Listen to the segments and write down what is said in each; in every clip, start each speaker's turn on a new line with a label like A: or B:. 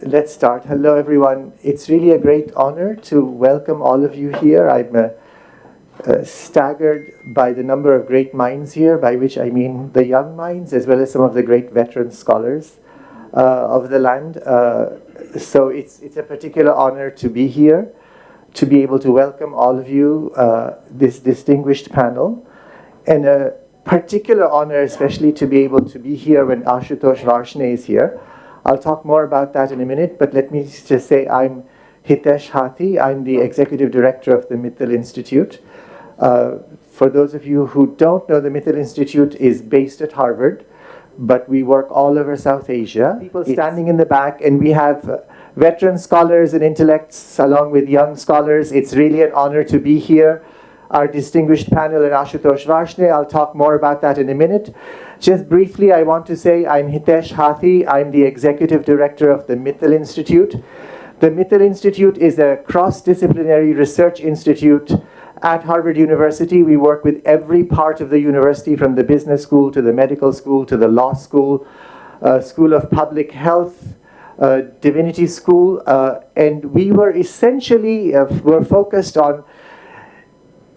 A: let's start. Hello, everyone. It's really a great honor to welcome all of you here. I'm staggered by the number of great minds here, by which I mean the young minds, as well as some of the great veteran scholars of the land. So it's a particular honor to be here, to be able to welcome all of you, this distinguished panel, and a particular honor especially to be able to be here when Ashutosh Vash is here. I'll talk more about that in a minute, but let me just say I'm Hitesh Hathi. I'm the Executive Director of the Mittal Institute. For those of you who don't know, the Mittal Institute is based at Harvard, but we work all over South Asia. People standing in the back, and we have veteran scholars and intellects along with young scholars. It's really an honor to be here. Our distinguished panel and Ashutosh Vash, I'll talk more about that in a minute. Just briefly, I want to say I'm Hitesh Hathi. I'm the Executive Director of the Mittal Institute. The Mittal Institute is a cross-disciplinary research institute at Harvard University. We work with every part of the university, from the business school to the medical school to the law school, School of Public Health, Divinity School, and we were essentially were focused on,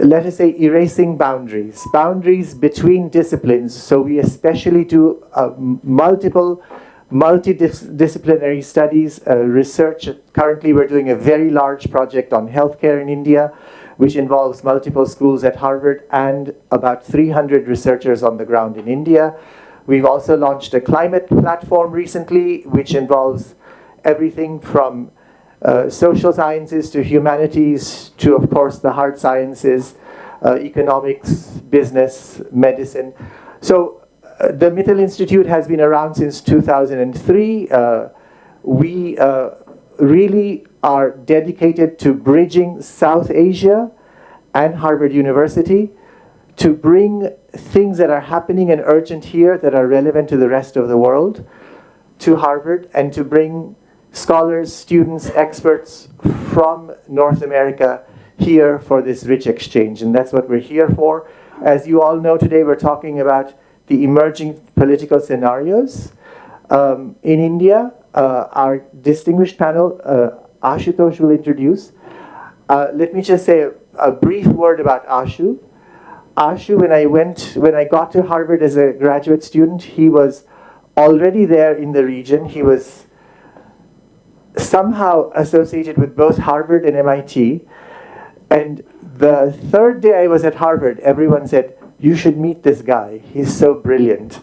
A: let us say, erasing boundaries between disciplines. So we especially do multidisciplinary studies, research. Currently, we're doing a very large project on healthcare in India, which involves multiple schools at Harvard and about 300 researchers on the ground in India. We've also launched a climate platform recently, which involves everything from social sciences to humanities to, of course, the hard sciences, economics, business, medicine. So the Mittal Institute has been around since 2003. We really are dedicated to bridging South Asia and Harvard University to bring things that are happening and urgent here that are relevant to the rest of the world to Harvard, and to bring scholars, students, experts from North America here for this rich exchange. And that's what we're here for. As you all know, today we're talking about the emerging political scenarios in India. Our distinguished panel, Ashutosh will introduce. Let me just say a brief word about Ashu. Ashu, when I got to Harvard as a graduate student, he was already there in the region. He was somehow associated with both Harvard and MIT. And the third day I was at Harvard, everyone said, "You should meet this guy. He's so brilliant."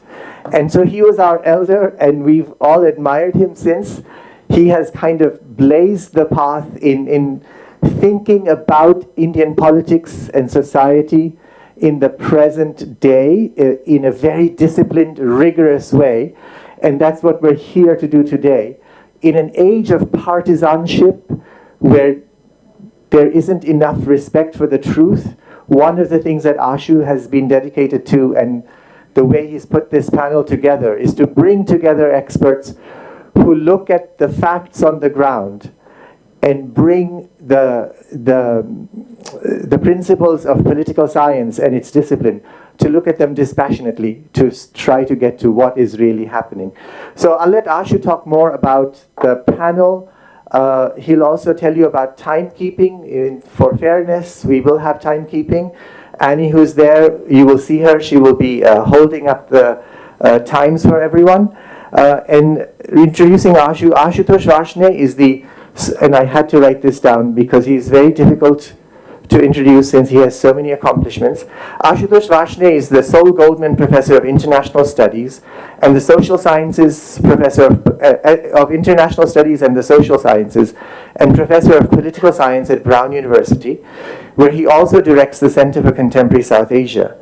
A: And so he was our elder, and we've all admired him since. He has kind of blazed the path in thinking about Indian politics and society in the present day in a very disciplined, rigorous way. And that's what we're here to do today. In an age of partisanship where there isn't enough respect for the truth, one of the things that Ashu has been dedicated to, and the way he's put this panel together, is to bring together experts who look at the facts on the ground and bring the principles of political science and its discipline, to look at them dispassionately, to try to get to what is really happening. So I'll let Ashu talk more about the panel. He'll also tell you about timekeeping. For fairness, we will have timekeeping. Annie, who's there, you will see her. She will be holding up the times for everyone. And introducing Ashu, Ashutosh Vash is the, and I had to write this down because he's very difficult to introduce since he has so many accomplishments. Ashutosh Vash is the Sol Goldman Professor of International Studies and the Social Sciences Professor of International Studies and the Social Sciences, and Professor of Political Science at Brown University, where he also directs the Center for Contemporary South Asia.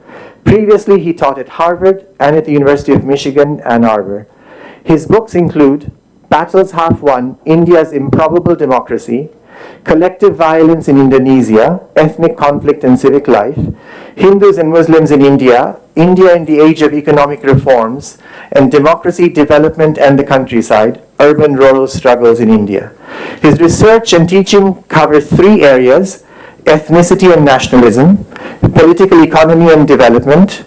A: Previously, he taught at Harvard and at the University of Michigan, Ann Arbor. His books include Battles Half Won, India's Improbable Democracy, Collective Violence in Indonesia, Ethnic Conflict and Civic Life, Hindus and Muslims in India, India in the Age of Economic Reforms, and Democracy, Development and the Countryside, Urban-Rural Struggles in India. His research and teaching cover three areas: ethnicity and nationalism, political economy and development,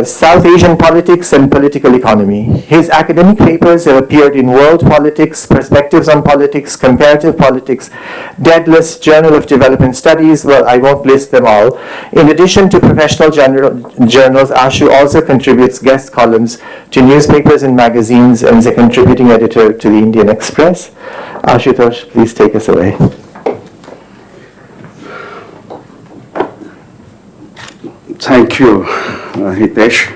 A: South Asian politics and political economy. His academic papers have appeared in World Politics, Perspectives on Politics, Comparative Politics, Daedalus, Journal of Development Studies. Well, I won't list them all. In addition to professional journals, Ashu also contributes guest columns to newspapers and magazines and is a contributing editor to the Indian Express. Ashutosh, please take us away.
B: Thank you, Hitesh.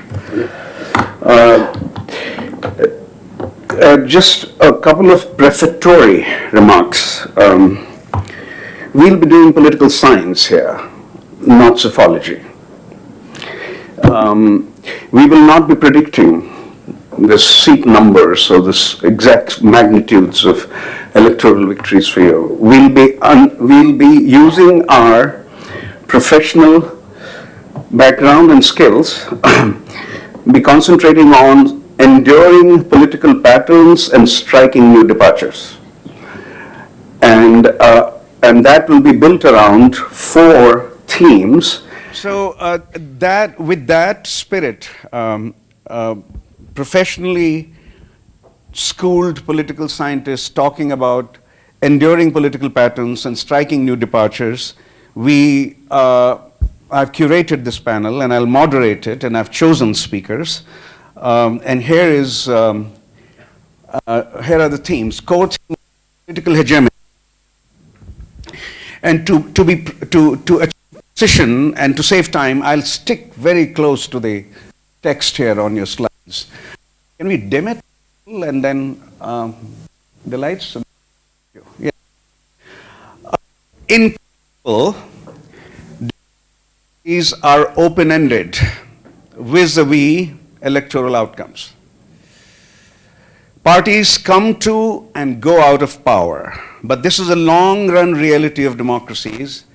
B: Just a couple of prefatory remarks. We'll be doing political science here, not psephology. We will not be predicting the seat numbers or the exact magnitudes of electoral victories for you. We'll be using our professional background and skills, be concentrating on enduring political patterns and striking new departures. And that will be built around 4 themes. So with that spirit, professionally schooled political scientists talking about enduring political patterns and striking new departures, I've curated this panel and I'll moderate it, and I've chosen speakers. And here are the themes. Core theme, political hegemony. And to achieve precision and to save time, I'll stick very close to the text here on your slides. Can we dim it and then the lights? Yeah. In principle, these are open-ended vis-a-vis electoral outcomes. Parties come to and go out of power, but this is a long-run reality of democracies,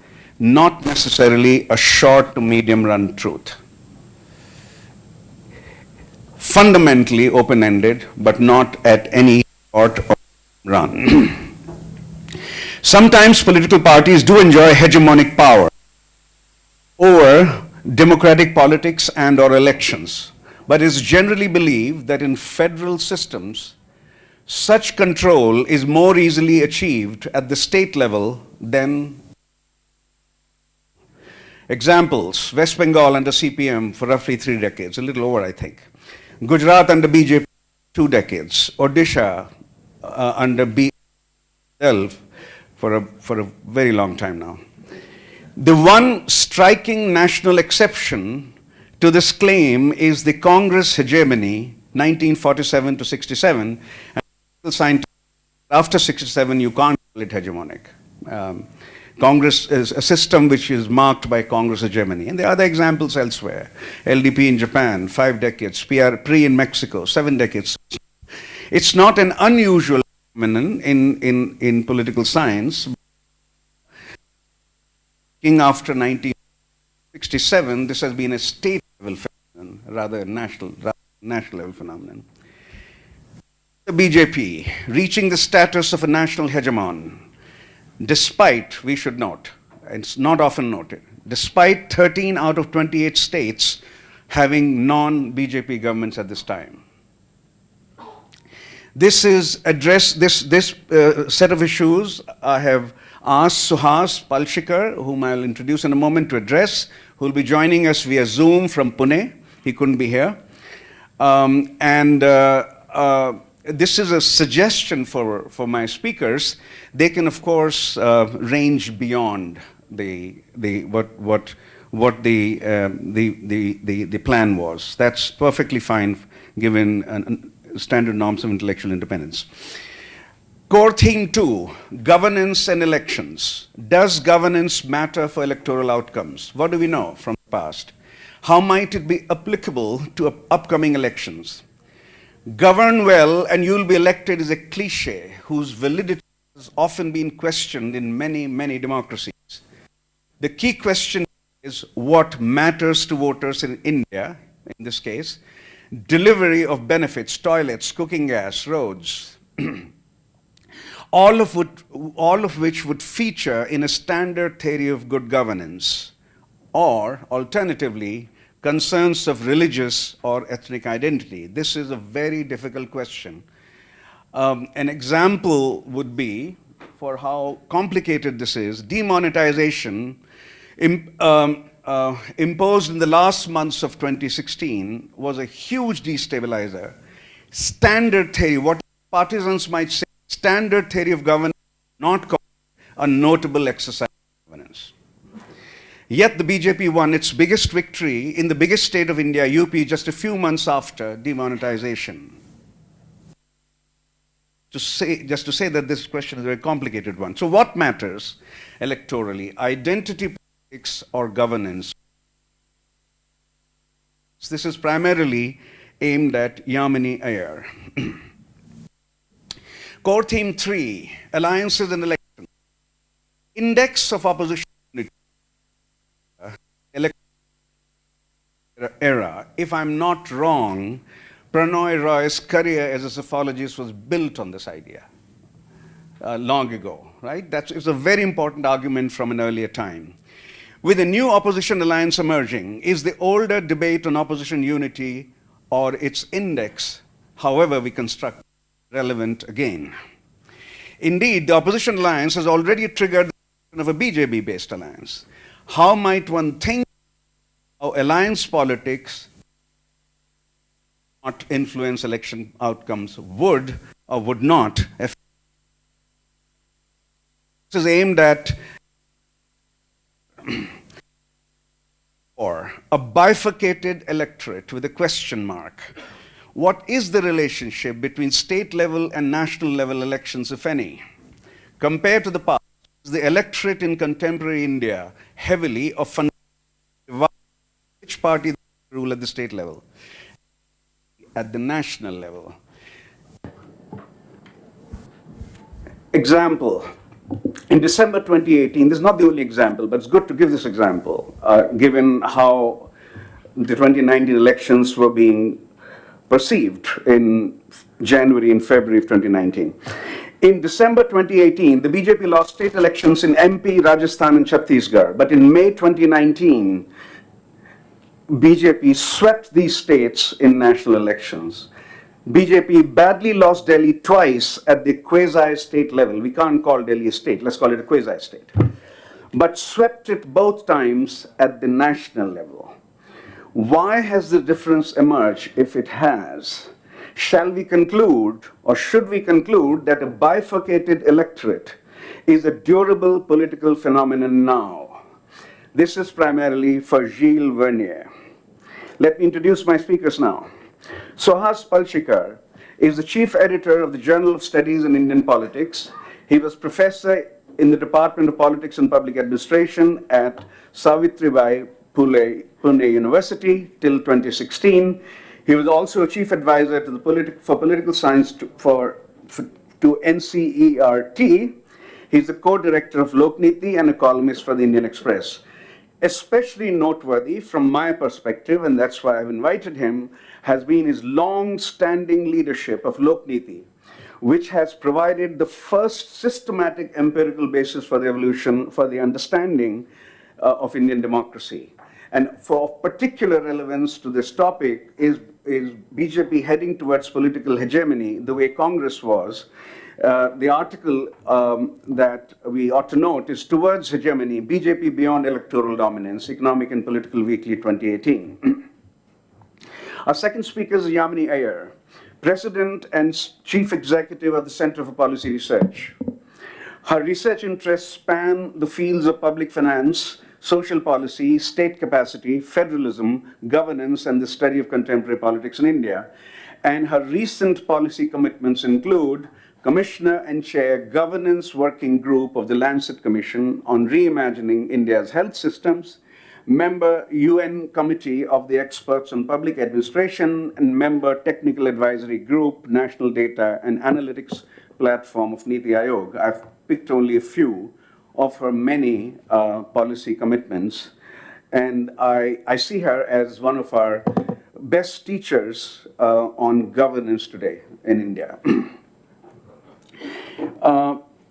B: not necessarily a short to medium-run truth. Fundamentally open-ended, but not at any short or run. Sometimes political parties do enjoy hegemonic power over democratic politics and or elections, but it's generally believed that in federal systems, such control is more easily achieved at the state level than. Examples: West Bengal under CPM for roughly 3 decades, a little over I think. Gujarat under BJP 2 decades. Odisha under BJP for a very long time now. The one striking national exception to this claim is the Congress hegemony, 1947 to 67. And scientists, after 67, you can't call it hegemonic. Congress is a system which is marked by Congress hegemony. And there are other examples elsewhere. LDP in Japan, 5 decades. PRI in Mexico, 7 decades. It's not an unusual phenomenon in political science. After 1967, this has been a state-level phenomenon, rather a national-level phenomenon. The BJP reaching the status of a national hegemon, despite, we should note, it's not often noted, despite 13 out of 28 states having non-BJP governments at this time. This is this set of issues I have asked Suhas Palshikar, whom I'll introduce in a moment, to address, who will be joining us via Zoom from Pune. He couldn't be here. This is a suggestion for my speakers. They can, of course, range beyond what the plan was. That's perfectly fine, given standard norms of intellectual independence. Core theme 2, governance and elections. Does governance matter for electoral outcomes? What do we know from the past? How might it be applicable to upcoming elections? Govern well and you'll be elected is a cliche whose validity has often been questioned in many, many democracies. The key question is what matters to voters in India, in this case, delivery of benefits, toilets, cooking gas, roads, all of which would feature in a standard theory of good governance, or alternatively, concerns of religious or ethnic identity? This is a very difficult question. An example would be, for how complicated this is, demonetization imposed in the last months of 2016 was a huge destabilizer. Standard theory, what partisans might say, standard theory of governance, not called a notable exercise of governance. Yet the BJP won its biggest victory in the biggest state of India, UP, just a few months after demonetization. Just to say that this question is a very complicated one. So what matters electorally? Identity politics or governance? This is primarily aimed at Yamini Iyer. Core theme 3, alliances and elections. Index of opposition era. If I'm not wrong, Pranoy Roy's career as a psephologist was built on this idea long ago, right? It's a very important argument from an earlier time. With a new opposition alliance emerging, is the older debate on opposition unity or its index, however we construct, relevant again? Indeed, the opposition alliance has already triggered the creation of a BJP-based alliance. How might one think how alliance politics not influence election outcomes would or would not affect? This is aimed at or a bifurcated electorate with a question mark. What is the relationship between state level and national level elections, if any? Compared to the past, is the electorate in contemporary India heavily or fundamentally divided? Which party rule at the state level? At the national level? Example. In December 2018, this is not the only example, but it's good to give this example, given how the 2019 elections were being perceived in January and February of 2019. In December 2018, the BJP lost state elections in MP, Rajasthan, and Chhattisgarh. But in May 2019, BJP swept these states in national elections. BJP badly lost Delhi twice at the quasi-state level. We can't call Delhi a state, let's call it a quasi-state. But swept it both times at the national level. Why has the difference emerged if it has? Shall we conclude, or should we conclude, that a bifurcated electorate is a durable political phenomenon now? This is primarily for Gilles Vernier. Let me introduce my speakers now. Suhas Palshikar is the chief editor of the Journal of Studies in Indian Politics. He was professor in the Department of Politics and Public Administration at Savitribai Pune University till 2016. He was also a chief advisor to the political science to NCERT. He's the co-director of Lokniti and a columnist for the Indian Express. Especially noteworthy from my perspective, and that's why I've invited him, has been his long-standing leadership of Lokniti, which has provided the first systematic empirical basis for the evolution, for the understanding of Indian democracy. And for particular relevance to this topic is BJP heading towards political hegemony the way Congress was. The article that we ought to note is Towards Hegemony, BJP Beyond Electoral Dominance, Economic and Political Weekly 2018. Our second speaker is Yamini Iyer, President and Chief Executive of the Center for Policy Research. Her research interests span the fields of public finance, social policy, state capacity, federalism, governance, and the study of contemporary politics in India. And her recent policy commitments include Commissioner and Chair Governance Working Group of the Lancet Commission on Reimagining India's Health Systems, member UN Committee of the Experts on Public Administration, and member Technical Advisory Group, National Data and Analytics Platform of Niti Aayog. I've picked only a few of her many policy commitments, and I see her as one of our best teachers on governance today in India.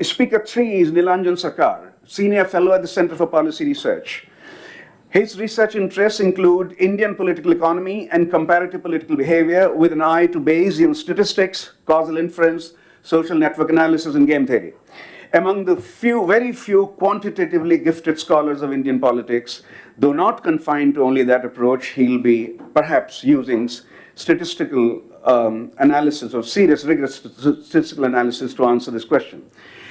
B: Speaker 3 is Nilanjan Sarkar, Senior Fellow at the Center for Policy Research. His research interests include Indian political economy and comparative political behavior with an eye to Bayesian statistics, causal inference, social network analysis, and game theory. Among the very few quantitatively gifted scholars of Indian politics, though not confined to only that approach, he'll be perhaps using statistical analysis or serious, rigorous statistical analysis to answer this question.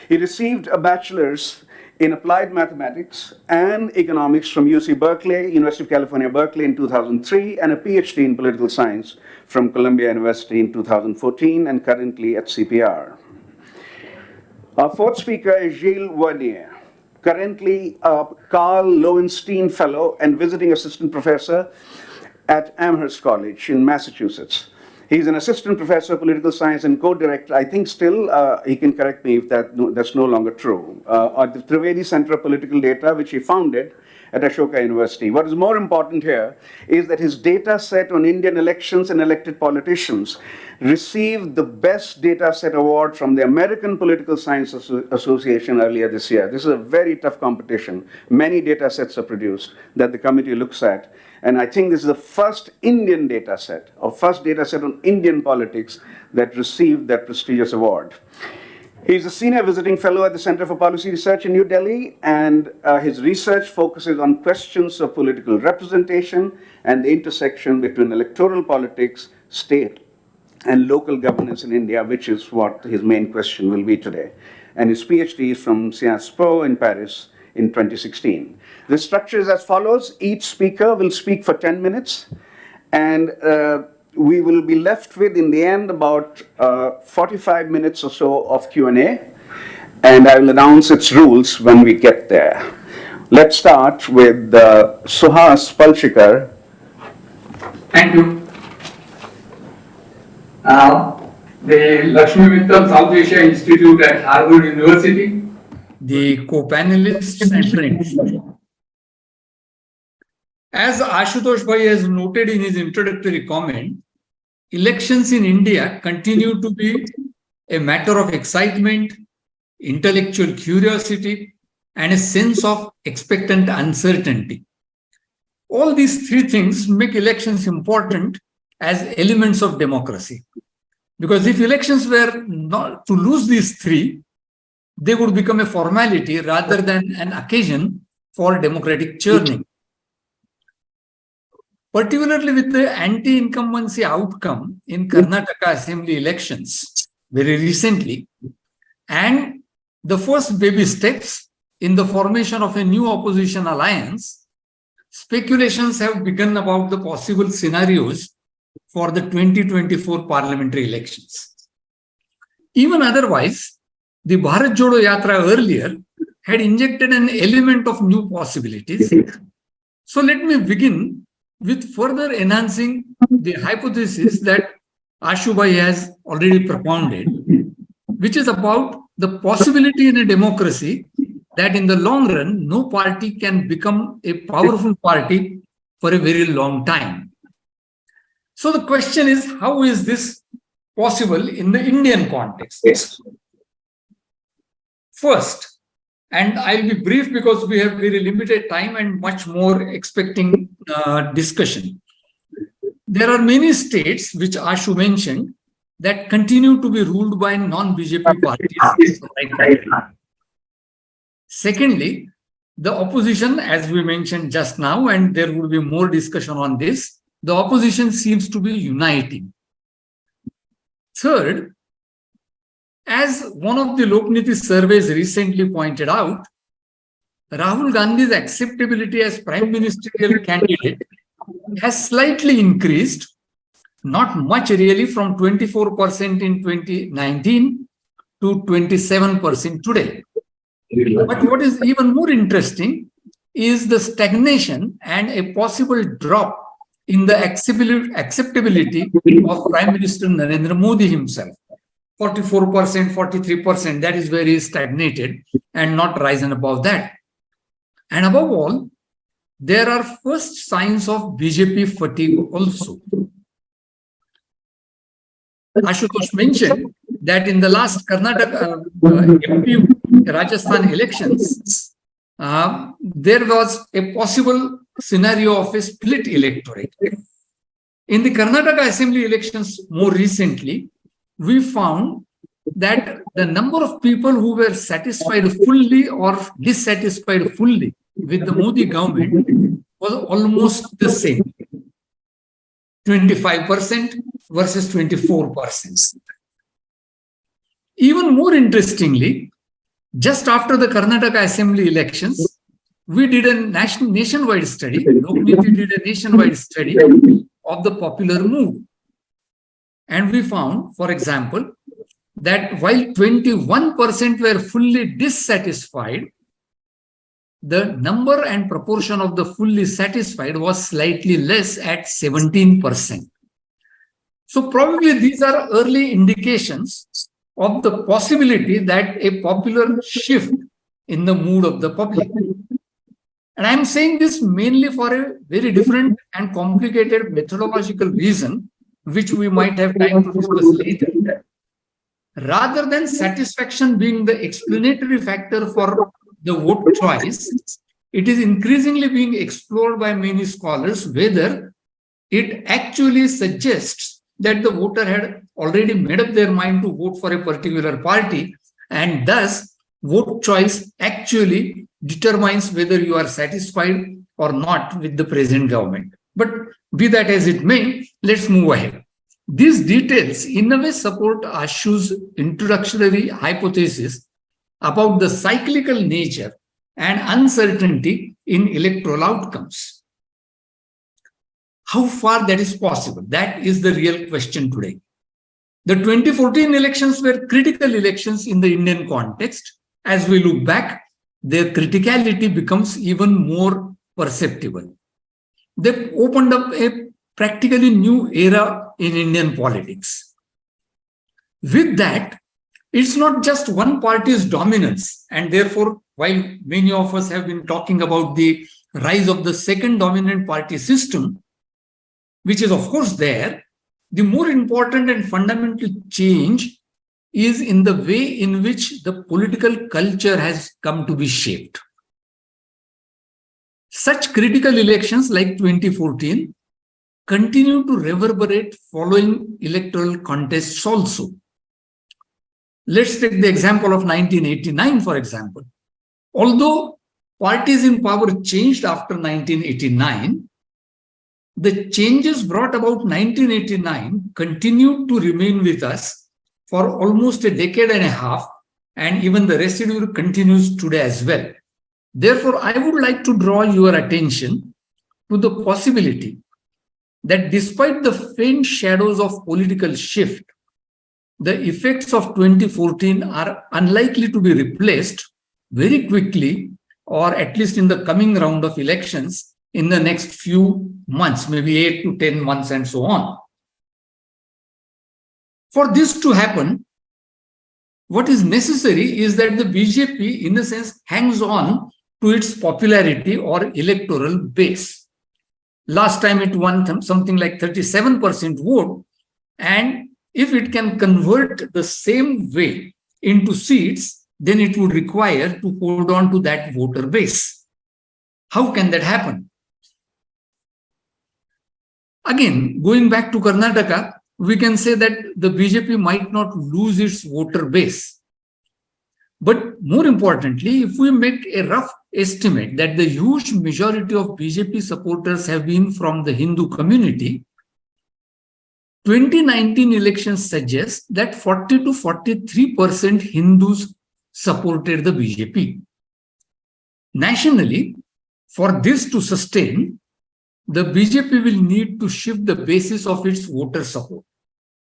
B: He received a bachelor's in applied mathematics and economics from UC Berkeley, University of California, Berkeley in 2003, and a PhD in political science from Columbia University in 2014, and currently at CPR. Our fourth speaker is Gilles Vernier, currently a Carl Lowenstein Fellow and visiting assistant professor at Amherst College in Massachusetts. He's an assistant professor of political science and co-director, I think still, he can correct me if that's no longer true, at the Trivedi Center of Political Data, which he founded at Ashoka University. What is more important here is that his data set on Indian elections and elected politicians received the Best Data Set Award from the American Political Science Association earlier this year. This is a very tough competition. Many data sets are produced that the committee looks at. And I think this is the first Indian data set, or first data set on Indian politics that received that prestigious award. He's a senior visiting fellow at the Center for Policy Research in New Delhi, and his research focuses on questions of political representation and the intersection between electoral politics, state, and local governance in India, which is what his main question will be today. And his PhD is from Sciences Po in Paris in 2016. The structure is as follows. Each speaker will speak for 10 minutes, and we will be left with, in the end, about 45 minutes or so of Q&A, and I will announce its rules when we get there. Let's start with Suhas Palshikar.
C: Thank you. The Lakshmi Mittal South Asia Institute at Harvard University, the co-panelists and friends. As Ashutosh Vash has noted in his introductory comment, elections in India continue to be a matter of excitement, intellectual curiosity, and a sense of expectant uncertainty. All these three things make elections important as elements of democracy. Because if elections were not to lose these three, they would become a formality rather than an occasion for democratic churning. Particularly with the anti-incumbency outcome in Karnataka Assembly elections very recently, and the first baby steps in the formation of a new opposition alliance, speculations have begun about the possible scenarios for the 2024 parliamentary elections. Even otherwise, the Bharat Jodo Yatra earlier had injected an element of new possibilities. So let me begin with further enhancing the hypothesis that Ashu Bhai has already propounded, which is about the possibility in a democracy that in the long run, no party can become a powerful party for a very long time. So the question is, how is this possible in the Indian context? First, and I'll be brief because we have very limited time and much more expecting discussion. There are many states, which Ashu mentioned, that continue to be ruled by non-BJP parties. Secondly, the opposition, as we mentioned just now, and there will be more discussion on this, the opposition seems to be uniting. Third, as one of the Lokniti surveys recently pointed out, Rahul Gandhi's acceptability as prime ministerial candidate has slightly increased, not much really, from 24% in 2019 to 27% today. But what is even more interesting is the stagnation and a possible drop in the acceptability of Prime Minister Narendra Modi himself. 44%, 43%, that is where he is stagnated and not risen above that. And above all, there are first signs of BJP fatigue also. Ashutosh mentioned that in the last Karnataka MP Rajasthan elections, there was a possible scenario of a split electorate. In the Karnataka Assembly elections more recently, we found that the number of people who were satisfied fully or dissatisfied fully with the Modi government was almost the same, 25% versus 24%. Even more interestingly, just after the Karnataka Assembly elections, we did a nationwide study, Lokniti did a nationwide study of the popular mood. And we found, for example, that while 21% were fully dissatisfied, the number and proportion of the fully satisfied was slightly less at 17%. So probably these are early indications of the possibility that a popular shift in the mood of the public. And I'm saying this mainly for a very different and complicated methodological reason, which we might have time to discuss later. Rather than satisfaction being the explanatory factor for the vote choice, it is increasingly being explored by many scholars whether it actually suggests that the voter had already made up their mind to vote for a particular party, and thus vote choice actually determines whether you are satisfied or not with the present government. But be that as it may, let's move ahead. These details in a way support Ashu's introductory hypothesis about the cyclical nature and uncertainty in electoral outcomes. How far that is possible? That is the real question today. The 2014 elections were critical elections in the Indian context. As we look back, their criticality becomes even more perceptible. They opened up a practically new era in Indian politics. With that, it's not just one party's dominance, and therefore, while many of us have been talking about the rise of the second dominant party system, which is of course there, the more important and fundamental change is in the way in which the political culture has come to be shaped. Such critical elections like 2014 continue to reverberate following electoral contests also. Let's take the example of 1989, for example. Although parties in power changed after 1989, the changes brought about 1989 continued to remain with us for almost a decade and a half, and even the residue continues today as well. Therefore, I would like to draw your attention to the possibility that despite the faint shadows of political shift, the effects of 2014 are unlikely to be replaced very quickly, or at least in the coming round of elections in the next few months, maybe 8 to 10 months and so on. For this to happen, what is necessary is that the BJP, in a sense, hangs on to its popularity or electoral base. Last time it won something like 37% vote, and if it can convert the same way into seats, then it would require to hold on to that voter base. How can that happen? Again, going back to Karnataka, we can say that the BJP might not lose its voter base. But more importantly, if we make a rough estimate that the huge majority of BJP supporters have been from the Hindu community, 2019 elections suggest that 40 to 43% Hindus supported the BJP. Nationally, for this to sustain, the BJP will need to shift the basis of its voter support.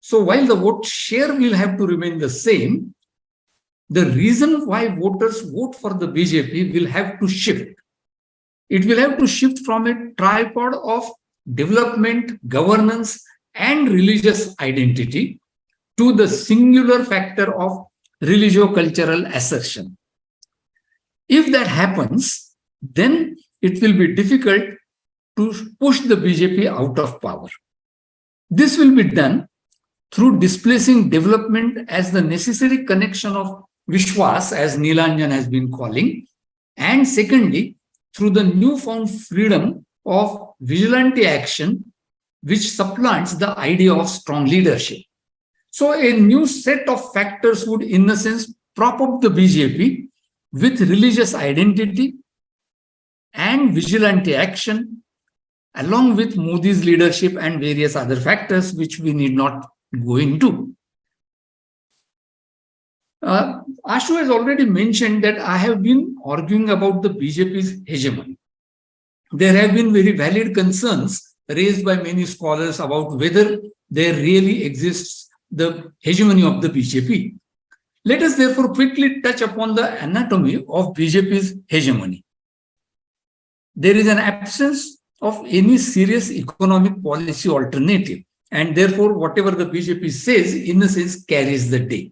C: So while the vote share will have to remain the same, the reason why voters vote for the BJP will have to shift. It will have to shift from a tripod of development, governance, and religious identity to the singular factor of religio-cultural assertion. If that happens, then it will be difficult to push the BJP out of power. This will be done through displacing development as the necessary connection of Vishwas, as Neelanjan has been calling, and secondly, through the newfound freedom of vigilante action, which supplants the idea of strong leadership. So a new set of factors would, in a sense, prop up the BJP with religious identity and vigilante action, along with Modi's leadership and various other factors, which we need not go into. Ashu has already mentioned that I have been arguing about the BJP's hegemony. There have been very valid concerns raised by many scholars about whether there really exists the hegemony of the BJP. Let us therefore quickly touch upon the anatomy of BJP's hegemony. There is an absence of any serious economic policy alternative, and therefore whatever the BJP says, in a sense, carries the day.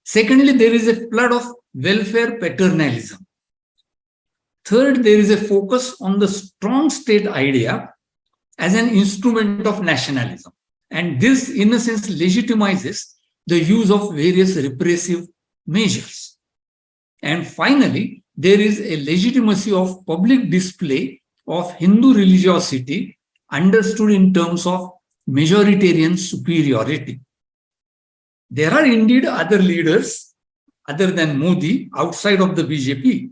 C: Secondly, there is a flood of welfare paternalism. Third, there is a focus on the strong state idea as an instrument of nationalism. And this, in a sense, legitimizes the use of various repressive measures. And finally, there is a legitimacy of public display of Hindu religiosity understood in terms of majoritarian superiority. There are indeed other leaders other than Modi outside of the BJP,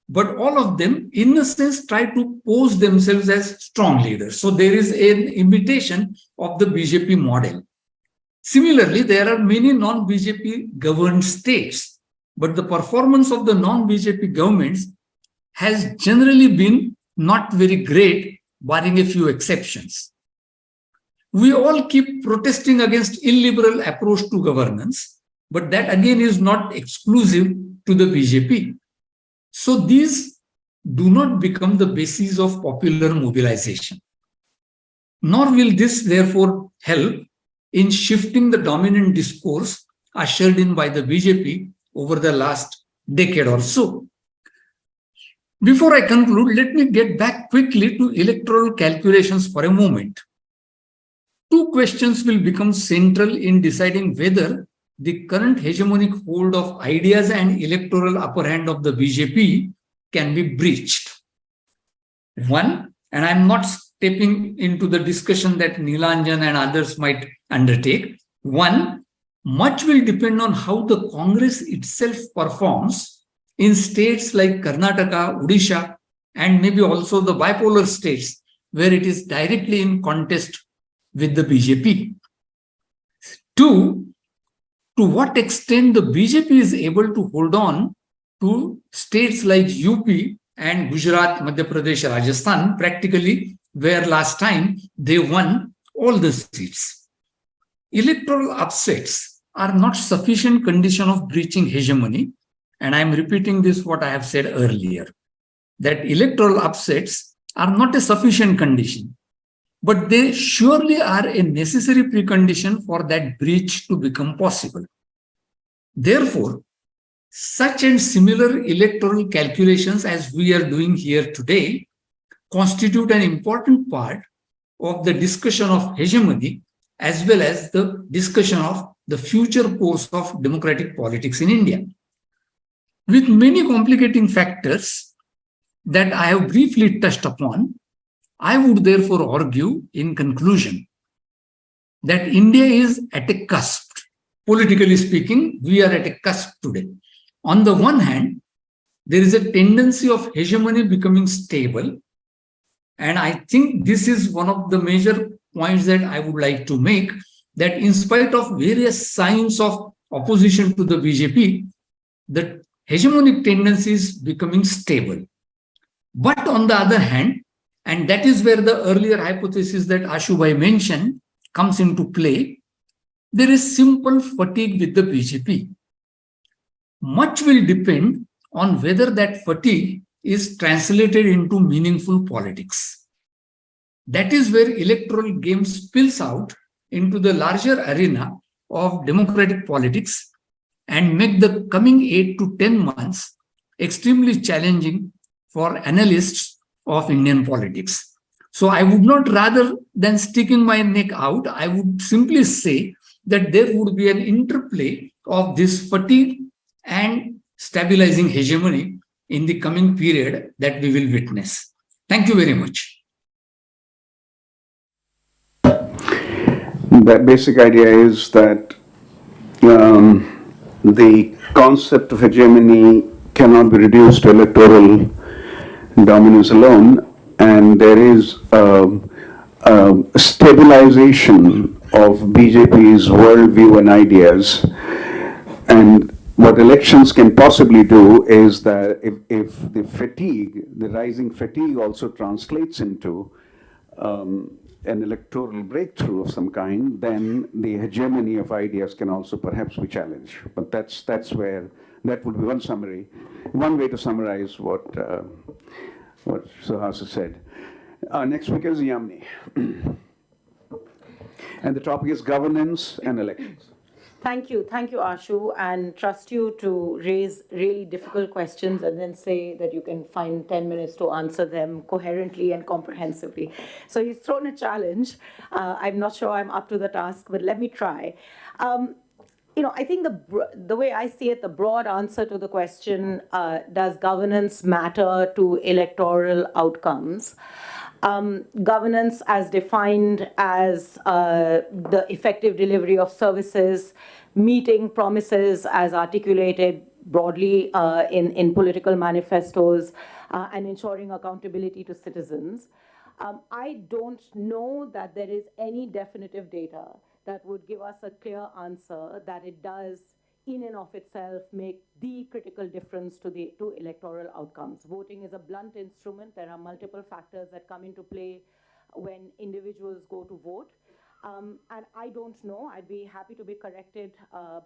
C: but all of them, in a sense, try to pose themselves as strong leaders. So there is an imitation of the BJP model. Similarly, there are many non-BJP governed states, but the performance of the non-BJP governments has generally been not very great, barring a few exceptions. We all keep protesting against illiberal approach to governance, but that again is not exclusive to the BJP. So these do not become the basis of popular mobilization. Nor will this therefore help in shifting the dominant discourse ushered in by the BJP over the last decade or so. Before I conclude, let me get back quickly to electoral calculations for a moment. Two questions will become central in deciding whether the current hegemonic hold of ideas and electoral upper hand of the BJP can be breached. One, and I'm not stepping into the discussion that Nilanjan and others might undertake. One, much will depend on how the Congress itself performs in states like Karnataka, Odisha, and maybe also the bipolar states where it is directly in contest with the BJP. Two, to what extent the BJP is able to hold on to states like UP and Gujarat, Madhya Pradesh, Rajasthan, practically where last time they won all the seats. Electoral upsets are not sufficient condition of breaching hegemony, and I'm repeating this what I have said earlier, that electoral upsets are not a sufficient condition, but they surely are a necessary precondition for that breach to become possible. Therefore, such and similar electoral calculations as we are doing here today constitute an important part of the discussion of hegemony as well as the discussion of the future course of democratic politics in India. With many complicating factors that I have briefly touched upon, I would therefore argue in conclusion that India is at a cusp. Politically speaking, we are at a cusp today. On the one hand, there is a tendency of hegemony becoming stable. And I think this is one of the major points that I would like to make, that in spite of various signs of opposition to the BJP, the hegemonic tendency is becoming stable. But on the other hand, and that is where the earlier hypothesis that Ashubhai mentioned comes into play, there is simple fatigue with the BJP. Much will depend on whether that fatigue is translated into meaningful politics. That is where electoral game spills out into the larger arena of democratic politics and make the coming 8 to 10 months extremely challenging for analysts of Indian politics. So I would not, rather than sticking my neck out, I would simply say that there would be an interplay of this fatigue and stabilizing hegemony in the coming period that we will witness. Thank you very much.
B: The basic idea is that the concept of hegemony cannot be reduced to electoral dominance alone, and there is a stabilization of BJP's worldview and ideas. And what elections can possibly do is that if the fatigue, the rising fatigue also translates into an electoral breakthrough of some kind, then the hegemony of ideas can also perhaps be challenged. But that's where, that would be one summary, one way to summarize what Suhasa said. Our next speaker is Yamini. And the topic is governance and elections.
D: Thank you, Ashu, and trust you to raise really difficult questions and then say that you can find 10 minutes to answer them coherently and comprehensively. So he's thrown a challenge. I'm not sure I'm up to the task, but let me try. I think the way I see it, the broad answer to the question, does governance matter to electoral outcomes? Governance as defined as the effective delivery of services, meeting promises as articulated broadly in political manifestos, and ensuring accountability to citizens. I don't know that there is any definitive data that would give us a clear answer that it does in and of itself make the critical difference to electoral outcomes. Voting is a blunt instrument. There are multiple factors that come into play when individuals go to vote. And I don't know, I'd be happy to be corrected,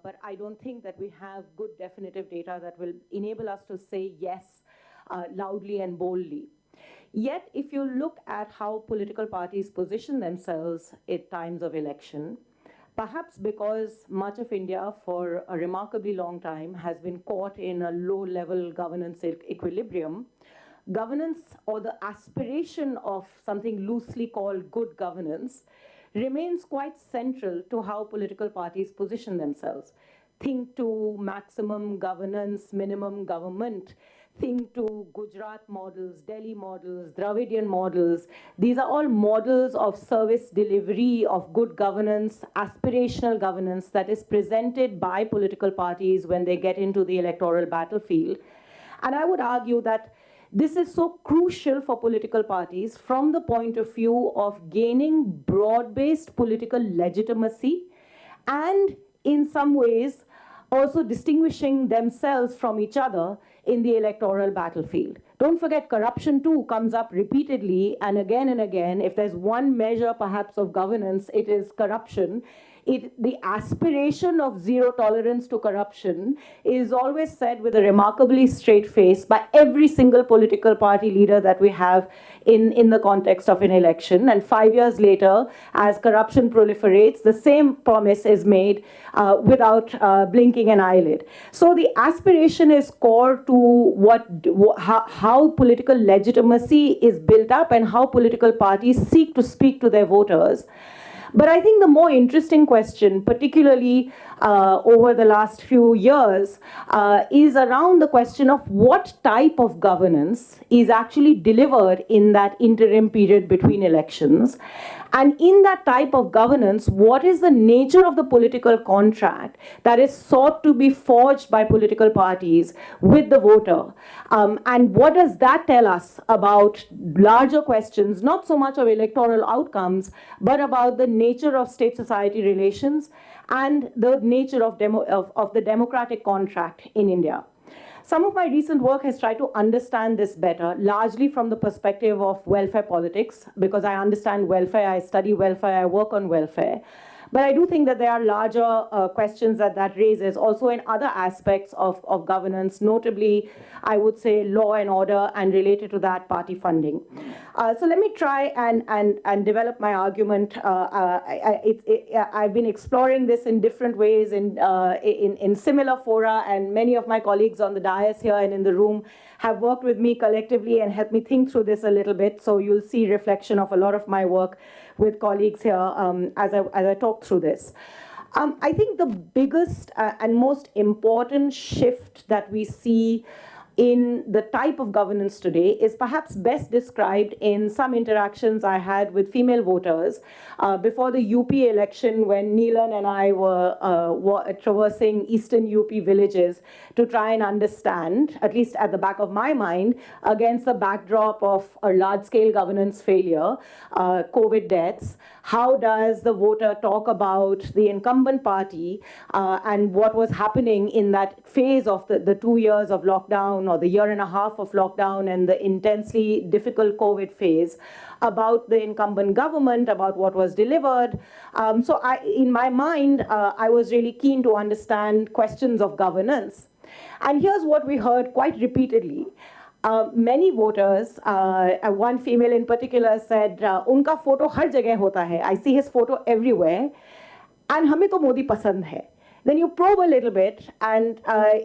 D: but I don't think that we have good definitive data that will enable us to say yes loudly and boldly. Yet, if you look at how political parties position themselves at times of election, perhaps because much of India for a remarkably long time has been caught in a low-level governance equilibrium, governance, or the aspiration of something loosely called good governance, remains quite central to how political parties position themselves. Think to maximum governance, minimum government. Think to Gujarat models, Delhi models, Dravidian models. These are all models of service delivery, of good governance, aspirational governance that is presented by political parties when they get into the electoral battlefield. And I would argue that this is so crucial for political parties from the point of view of gaining broad-based political legitimacy and, in some ways, also distinguishing themselves from each other in the electoral battlefield. Don't forget, corruption too comes up repeatedly and again. If there's one measure perhaps of governance, it is corruption. The aspiration of zero tolerance to corruption is always said with a remarkably straight face by every single political party leader that we have in the context of an election. And 5 years later, as corruption proliferates, the same promise is made without blinking an eyelid. So the aspiration is core to how political legitimacy is built up and how political parties seek to speak to their voters. But I think the more interesting question, particularly over the last few years, is around the question of what type of governance is actually delivered in that interim period between elections. And in that type of governance, what is the nature of the political contract that is sought to be forged by political parties with the voter? And what does that tell us about larger questions, not so much of electoral outcomes, but about the nature of state-society relations and the nature of the democratic contract in India? Some of my recent work has tried to understand this better, largely from the perspective of welfare politics, because I understand welfare, I study welfare, I work on welfare. But I do think that there are larger questions that raises also in other aspects of governance, notably, I would say, law and order, and related to that, party funding. So let me try and develop my argument. I've been exploring this in different ways in similar fora, and many of my colleagues on the dais here and in the room have worked with me collectively and helped me think through this a little bit. So you'll see reflection of a lot of my work with colleagues here as I talk through this. I think the biggest and most important shift that we see in the type of governance today is perhaps best described in some interactions I had with female voters before the UP election, when Neelan and I were traversing eastern UP villages to try and understand, at least at the back of my mind, against the backdrop of a large-scale governance failure, COVID deaths, how does the voter talk about the incumbent party and what was happening in that phase of the 2 years of lockdown, or the year and a half of lockdown, and the intensely difficult COVID phase, about the incumbent government, about what was delivered. So in my mind, I was really keen to understand questions of governance. And here's what we heard quite repeatedly. Many voters, one female in particular said, "Unka photo har jagah hota hai. I see his photo everywhere, and hame to Modi pasand hai." Then you probe a little bit, and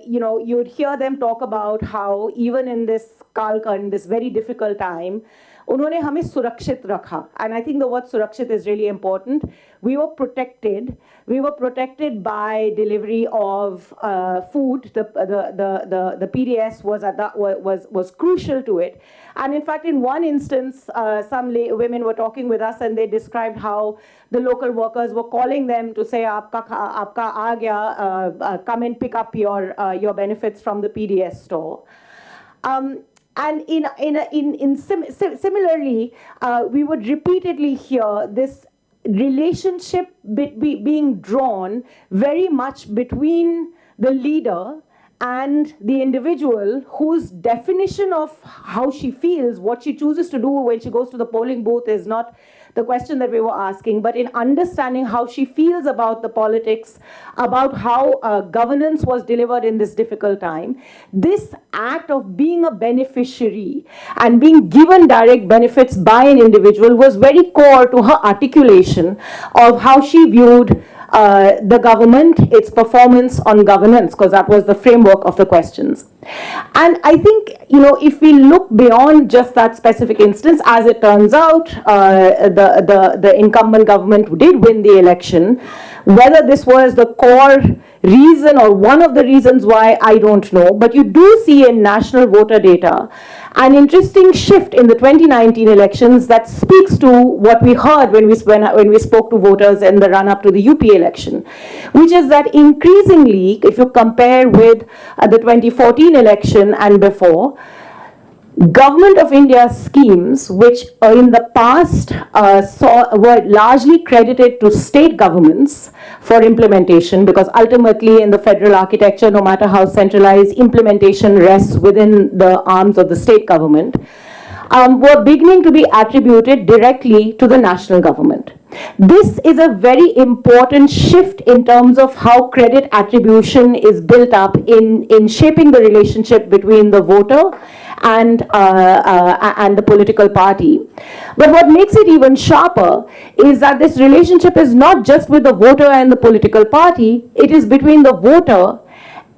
D: you'd hear them talk about how even in this kalkan, this very difficult time, उन्होंने हमें सुरक्षित रखा. And I think the word सुरक्षित is really important. We were protected. We were protected by delivery of food. The PDS was crucial to it. And in fact, in one instance, some women were talking with us, and they described how the local workers were calling them to say, "Aapka aa gaya, come and pick up your benefits from the PDS store." And similarly, we would repeatedly hear this relationship being drawn very much between the leader and the individual, whose definition of how she feels, what she chooses to do when she goes to the polling booth, is not the question that we were asking, but in understanding how she feels about the politics, about how governance was delivered in this difficult time. This act of being a beneficiary and being given direct benefits by an individual was very core to her articulation of how she viewed the government, its performance on governance, because that was the framework of the questions. And I think, if we look beyond just that specific instance, as it turns out, the incumbent government did win the election. Whether this was the core reason or one of the reasons why, I don't know, but you do see in national voter data an interesting shift in the 2019 elections that speaks to what we heard when we spoke to voters in the run-up to the UP election, which is that increasingly, if you compare with the 2014 election and before, Government of India schemes, which in the past were largely credited to state governments for implementation, because ultimately in the federal architecture, no matter how centralized, implementation rests within the arms of the state government, were beginning to be attributed directly to the national government. This is a very important shift in terms of how credit attribution is built up in shaping the relationship between the voter and the political party. But what makes it even sharper is that this relationship is not just with the voter and the political party, it is between the voter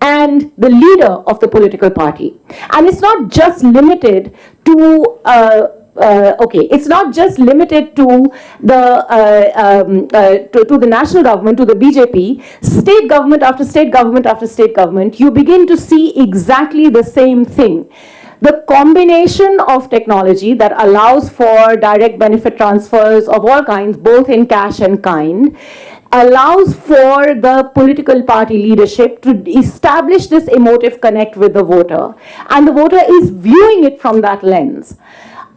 D: and the leader of the political party. And it's not just limited to it's not just limited to the national government, to the BJP. State government after state government after state government, you begin to see exactly the same thing. The combination of technology that allows for direct benefit transfers of all kinds, both in cash and kind, allows for the political party leadership to establish this emotive connect with the voter. And the voter is viewing it from that lens,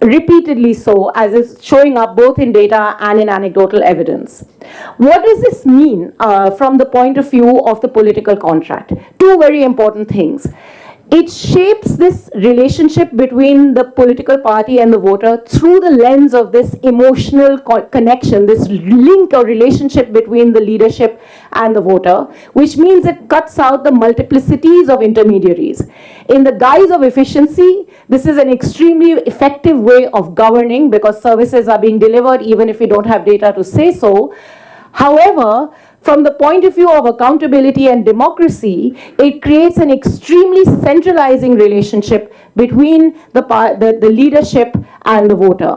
D: repeatedly so, as is showing up both in data and in anecdotal evidence. What does this mean from the point of view of the political contract? Two very important things. It shapes this relationship between the political party and the voter through the lens of this emotional connection, this link or relationship between the leadership and the voter, which means it cuts out the multiplicities of intermediaries. In the guise of efficiency, this is an extremely effective way of governing, because services are being delivered even if we don't have data to say so. However, from the point of view of accountability and democracy, it creates an extremely centralizing relationship between the leadership and the voter.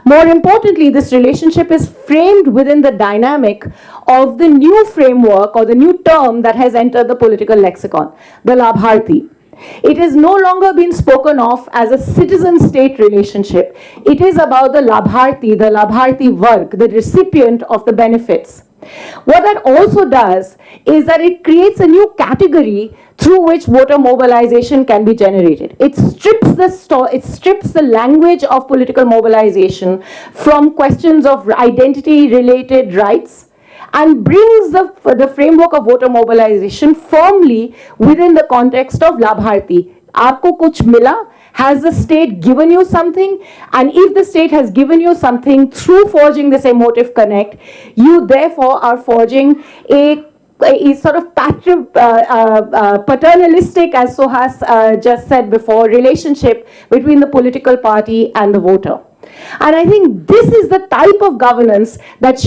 D: More importantly, this relationship is framed within the dynamic of the new framework or the new term that has entered the political lexicon, the Labharti. It has no longer been spoken of as a citizen-state relationship. It is about the Labharti Varg, the recipient of the benefits. What that also does is that it creates a new category through which voter mobilization can be generated. It strips the language of political mobilization from questions of identity-related rights and brings the framework of voter mobilization firmly within the context of Labharti. Aapko kuch mila? Has the state given you something? And if the state has given you something through forging this emotive connect, you therefore are forging a sort of paternalistic, as Suhas just said before, relationship between the political party and the voter. And I think this is the type of governance that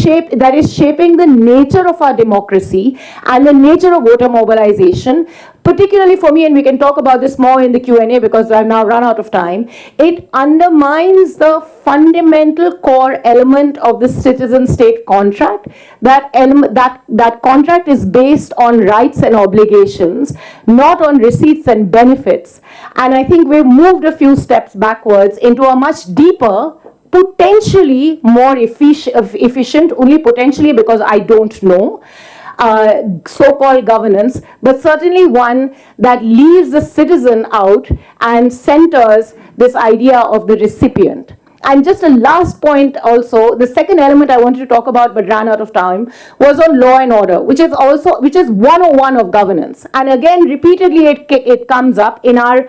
D: is shaping the nature of our democracy and the nature of voter mobilization, particularly for me, and we can talk about this more in the Q&A because I've now run out of time. It undermines the fundamental core element of the citizen-state contract. That contract is based on rights and obligations, not on receipts and benefits. And I think we've moved a few steps backwards into a much deeper, potentially more efficient, only potentially because I don't know, so-called governance, but certainly one that leaves the citizen out and centers this idea of the recipient. And just a last point also, the second element I wanted to talk about but ran out of time was on law and order, which is 101 of governance. And again, repeatedly it comes up in our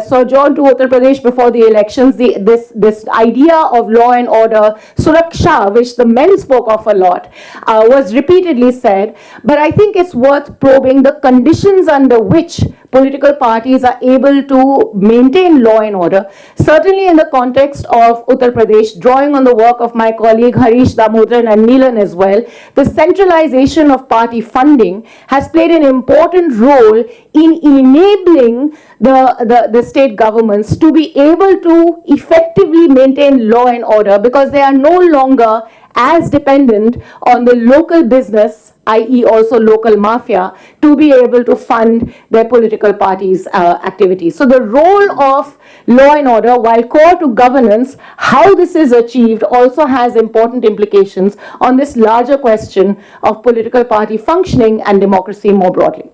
D: sojourn to Uttar Pradesh before the elections, this idea of law and order, suraksha, which the men spoke of a lot, was repeatedly said. But I think it's worth probing the conditions under which political parties are able to maintain law and order, certainly in the context of Uttar Pradesh, drawing on the work of my colleague Harish Damodran and Neelan as well. The centralization of party funding has played an important role in enabling the state governments to be able to effectively maintain law and order because they are no longer as dependent on the local business, i.e. also local mafia, to be able to fund their political parties' activities. So the role of law and order, while core to governance, how this is achieved also has important implications on this larger question of political party functioning and democracy more broadly.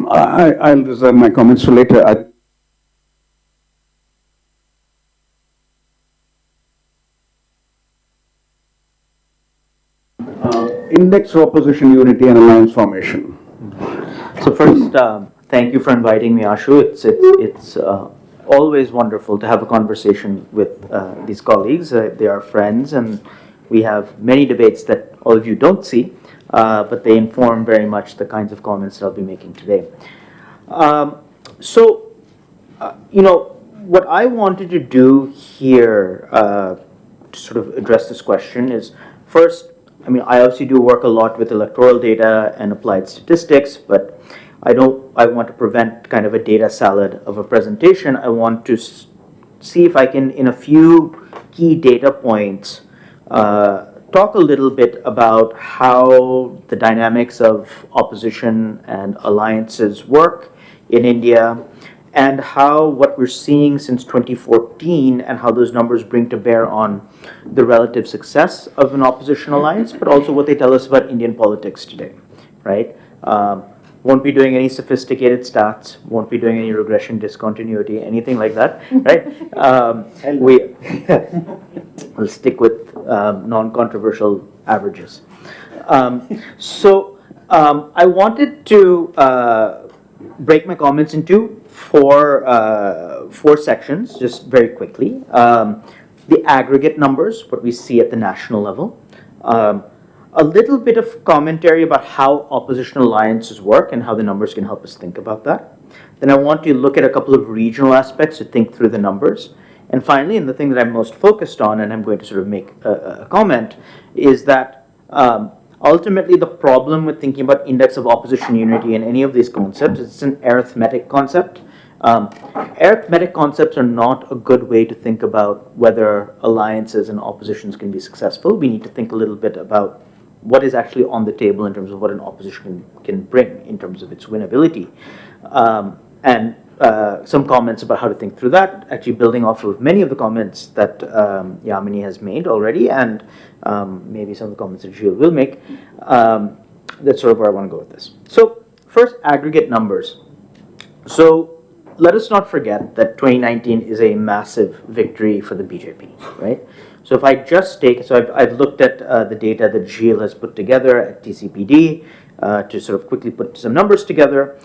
B: I'll reserve my comments for later. Index for opposition unity and alliance formation.
E: So first, thank you for inviting me, Ashu. It's always wonderful to have a conversation with these colleagues. They are friends, and we have many debates that all of you don't see, but they inform very much the kinds of comments that I'll be making today. What I wanted to do here to sort of address this question is, first, I obviously do work a lot with electoral data and applied statistics, but I want to prevent kind of a data salad of a presentation. I want to see if I can, in a few key data points, talk a little bit about how the dynamics of opposition and alliances work in India, and how what we're seeing since 2014 and how those numbers bring to bear on the relative success of an opposition alliance, but also what they tell us about Indian politics today, right? Won't be doing any sophisticated stats, won't be doing any regression discontinuity, anything like that, right? We'll stick with non-controversial averages. I wanted to break my comments into four sections, just very quickly. The aggregate numbers, what we see at the national level. A little bit of commentary about how opposition alliances work and how the numbers can help us think about that. Then I want to look at a couple of regional aspects to think through the numbers. And finally, and the thing that I'm most focused on, and I'm going to sort of make a comment, is that ultimately the problem with thinking about index of opposition unity in any of these concepts, it's an arithmetic concept. Arithmetic concepts are not a good way to think about whether alliances and oppositions can be successful. We need to think a little bit about what is actually on the table in terms of what an opposition can bring in terms of its winnability. And some comments about how to think through that, actually building off of many of the comments that Yamini has made already, and maybe some of the comments that Gilles will make. That's sort of where I want to go with this. So first, aggregate numbers. So let us not forget that 2019 is a massive victory for the BJP, right? So if I just take, so I've looked at the data that Gilles has put together at TCPD to sort of quickly put some numbers together.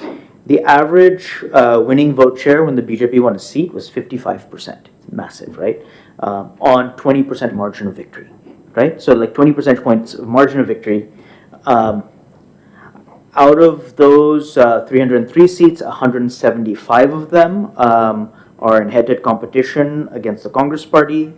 E: The average winning vote share when the BJP won a seat was 55%, massive, right? On 20% margin of victory, right? So like 20 percentage points of margin of victory. Out of those 303 seats, 175 of them are in head-to-head competition against the Congress Party.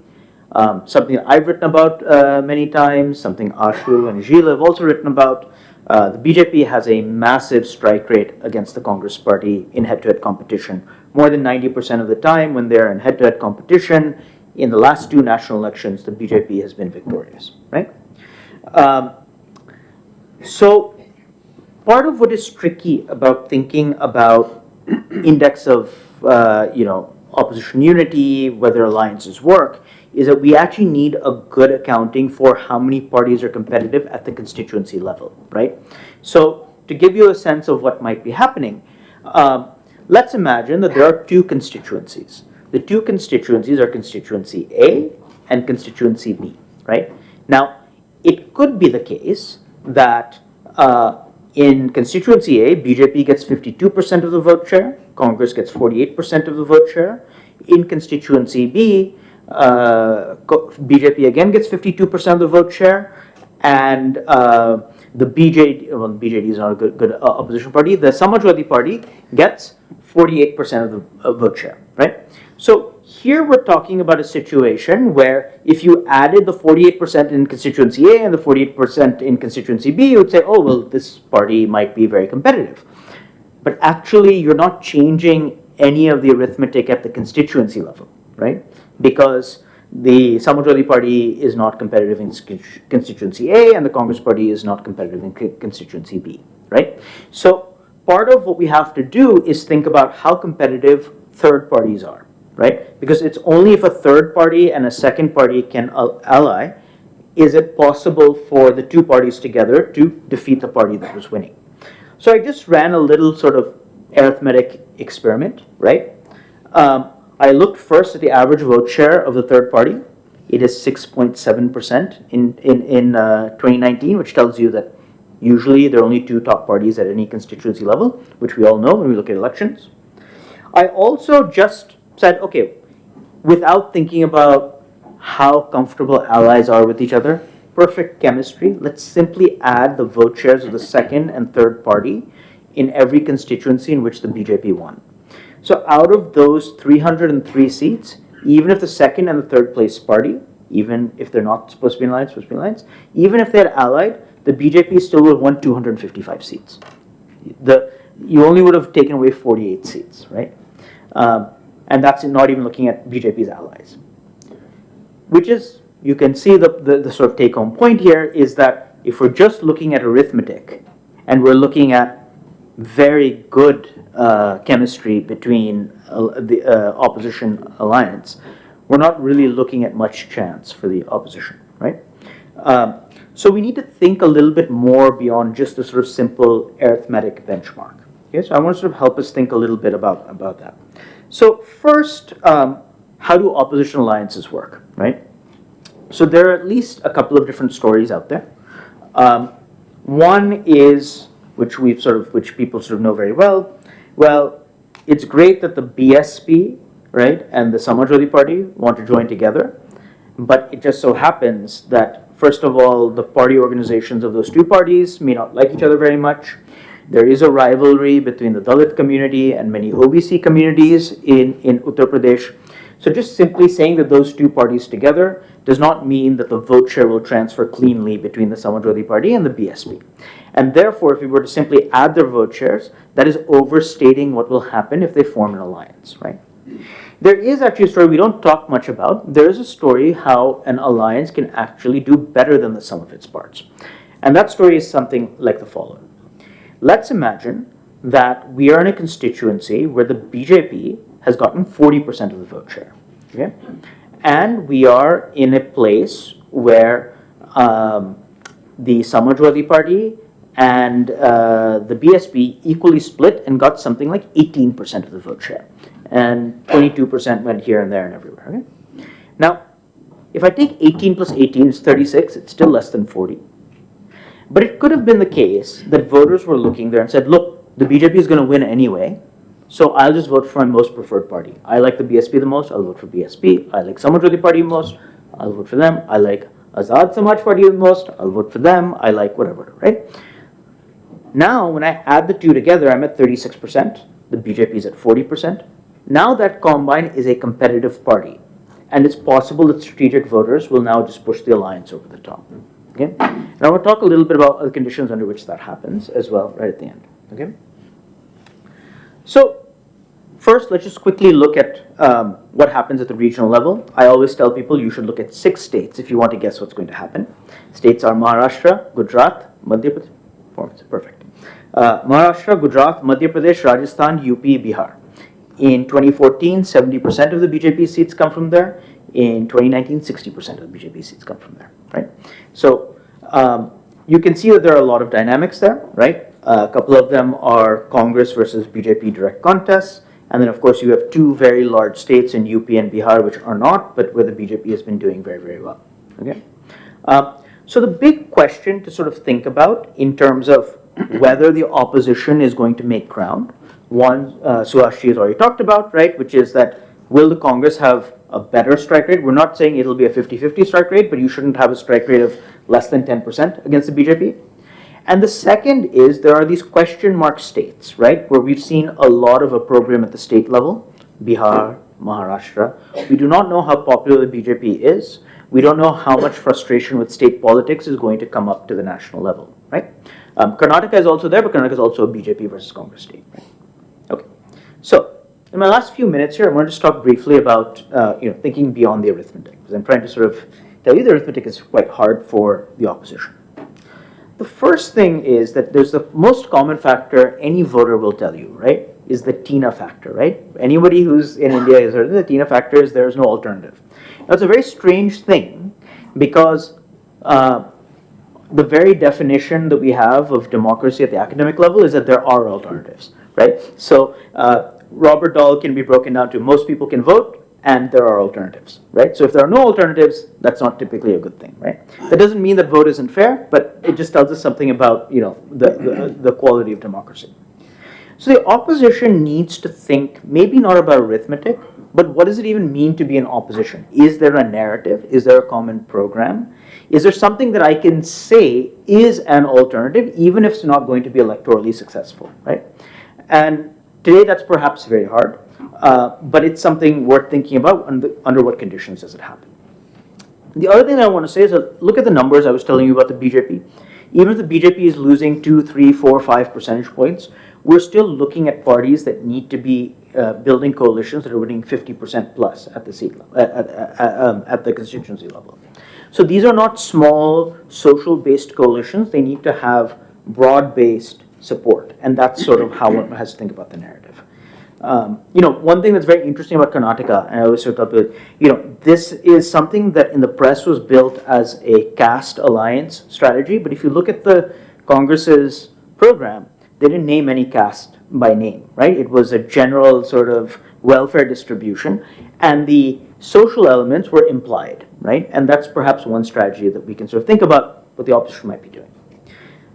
E: Something that I've written about many times, something Ashu and Gilles have also written about. The BJP has a massive strike rate against the Congress Party in head-to-head competition. More than 90% of the time when they're in head-to-head competition, in the last two national elections, the BJP has been victorious, right? So part of what is tricky about thinking about index of, opposition unity, whether alliances work, is that we actually need a good accounting for how many parties are competitive at the constituency level, right? So to give you a sense of what might be happening, let's imagine that there are two constituencies. The two constituencies are constituency A and constituency B, right? Now, it could be the case that in constituency A, BJP gets 52% of the vote share, Congress gets 48% of the vote share. In constituency B, BJP again gets 52% of the vote share, and the BJD is not a good opposition party. The Samajwadi Party gets 48% of the vote share, right? So here we're talking about a situation where if you added the 48% in constituency A and the 48% in constituency B, you would say, oh, well, this party might be very competitive. But actually, you're not changing any of the arithmetic at the constituency level, right? Because the Samajwadi Party is not competitive in constituency A and the Congress Party is not competitive in constituency B, right? So part of what we have to do is think about how competitive third parties are, right? Because it's only if a third party and a second party can ally is it possible for the two parties together to defeat the party that was winning. So I just ran a little sort of arithmetic experiment, right? I looked first at the average vote share of the third party. It is 6.7% in 2019, which tells you that usually there are only two top parties at any constituency level, which we all know when we look at elections. I also just said, okay, without thinking about how comfortable allies are with each other, perfect chemistry, let's simply add the vote shares of the second and third party in every constituency in which the BJP won. So out of those 303 seats, even if the second and the third place party, even if they're not supposed to be in alliance, even if they're allied, the BJP still would have won 255 seats. You only would have taken away 48 seats, right? And that's not even looking at BJP's allies. Which is, you can see the sort of take-home point here is that if we're just looking at arithmetic and we're looking at very good chemistry between the opposition alliance, we're not really looking at much chance for the opposition, right? So we need to think a little bit more beyond just the sort of simple arithmetic benchmark. Okay, so I want to sort of help us think a little bit about that. So first, how do opposition alliances work, right? So there are at least a couple of different stories out there. One is, which people sort of know very well. Well, it's great that the BSP, right, and the Samajwadi Party want to join together, but it just so happens that, first of all, the party organizations of those two parties may not like each other very much. There is a rivalry between the Dalit community and many OBC communities in Uttar Pradesh. So just simply saying that those two parties together does not mean that the vote share will transfer cleanly between the Samajwadi Party and the BSP. And therefore, if we were to simply add their vote shares, that is overstating what will happen if they form an alliance, right? There is actually a story we don't talk much about. There is a story how an alliance can actually do better than the sum of its parts. And that story is something like the following. Let's imagine that we are in a constituency where the BJP has gotten 40% of the vote share, okay? And we are in a place where the Samajwadi Party and the BSP equally split and got something like 18% of the vote share. And 22% went here and there and everywhere, okay? Now, if I take 18 plus 18 is 36, it's still less than 40. But it could have been the case that voters were looking there and said, look, the BJP is going to win anyway, so I'll just vote for my most preferred party. I like the BSP the most, I'll vote for BSP. I like Samajwadi Party the most, I'll vote for them. I like Azad Samaj Party the most, I'll vote for them. I like whatever, right? Now, when I add the two together, I'm at 36%. The BJP is at 40%. Now that combine is a competitive party. And it's possible that strategic voters will now just push the alliance over the top. Okay? And I want to talk a little bit about the conditions under which that happens as well, right at the end. Okay? So, first, let's just quickly look at what happens at the regional level. I always tell people you should look at 6 states if you want to guess what's going to happen. States are Maharashtra, Gujarat, Madhya Pradesh. Perfect. Maharashtra, Gujarat, Madhya Pradesh, Rajasthan, UP, Bihar. In 2014, 70% of the BJP seats come from there. In 2019, 60% of the BJP seats come from there, right? So you can see that there are a lot of dynamics there, right? A couple of them are Congress versus BJP direct contests. And then, of course, you have 2 very large states in UP and Bihar, which are not, but where the BJP has been doing very, very well, okay? So the big question to sort of think about in terms of whether the opposition is going to make ground, one, Suhashji has already talked about, right, which is that will the Congress have a better strike rate? We're not saying it'll be a 50-50 strike rate, but you shouldn't have a strike rate of less than 10% against the BJP. And the second is there are these question mark states, right, where we've seen a lot of opprobrium at the state level, Bihar, Maharashtra. We do not know how popular the BJP is. We don't know how much frustration with state politics is going to come up to the national level, right? Karnataka is also there, but Karnataka is also a BJP versus Congress state, right? Okay, so in my last few minutes here, I want to just talk briefly about thinking beyond the arithmetic, because I'm trying to sort of tell you the arithmetic is quite hard for the opposition. The first thing is that there's the most common factor any voter will tell you, right, is the TINA factor, right? Anybody who's in India has heard of the TINA factor is there's no alternative. Now, it's a very strange thing because the very definition that we have of democracy at the academic level is that there are alternatives, right? So Robert Dahl can be broken down to most people can vote and there are alternatives, right? So if there are no alternatives, that's not typically a good thing, right? That doesn't mean that vote isn't fair, but it just tells us something about the quality of democracy. So the opposition needs to think maybe not about arithmetic, but what does it even mean to be an opposition? Is there a narrative? Is there a common program? Is there something that I can say is an alternative, even if it's not going to be electorally successful, right? And today that's perhaps very hard, but it's something worth thinking about under what conditions does it happen. The other thing I want to say is that look at the numbers I was telling you about the BJP. Even if the BJP is losing 2, 3, 4, 5 percentage points, we're still looking at parties that need to be building coalitions that are winning 50% plus at the seat level, at the constituency level. So these are not small social-based coalitions. They need to have broad-based support, and that's sort of how one has to think about the narrative. One thing that's very interesting about Karnataka, and I always sort of, this is something that in the press was built as a caste alliance strategy, but if you look at the Congress's program, they didn't name any caste by name, right? It was a general sort of welfare distribution, and the social elements were implied, right? And that's perhaps one strategy that we can sort of think about what the opposition might be doing.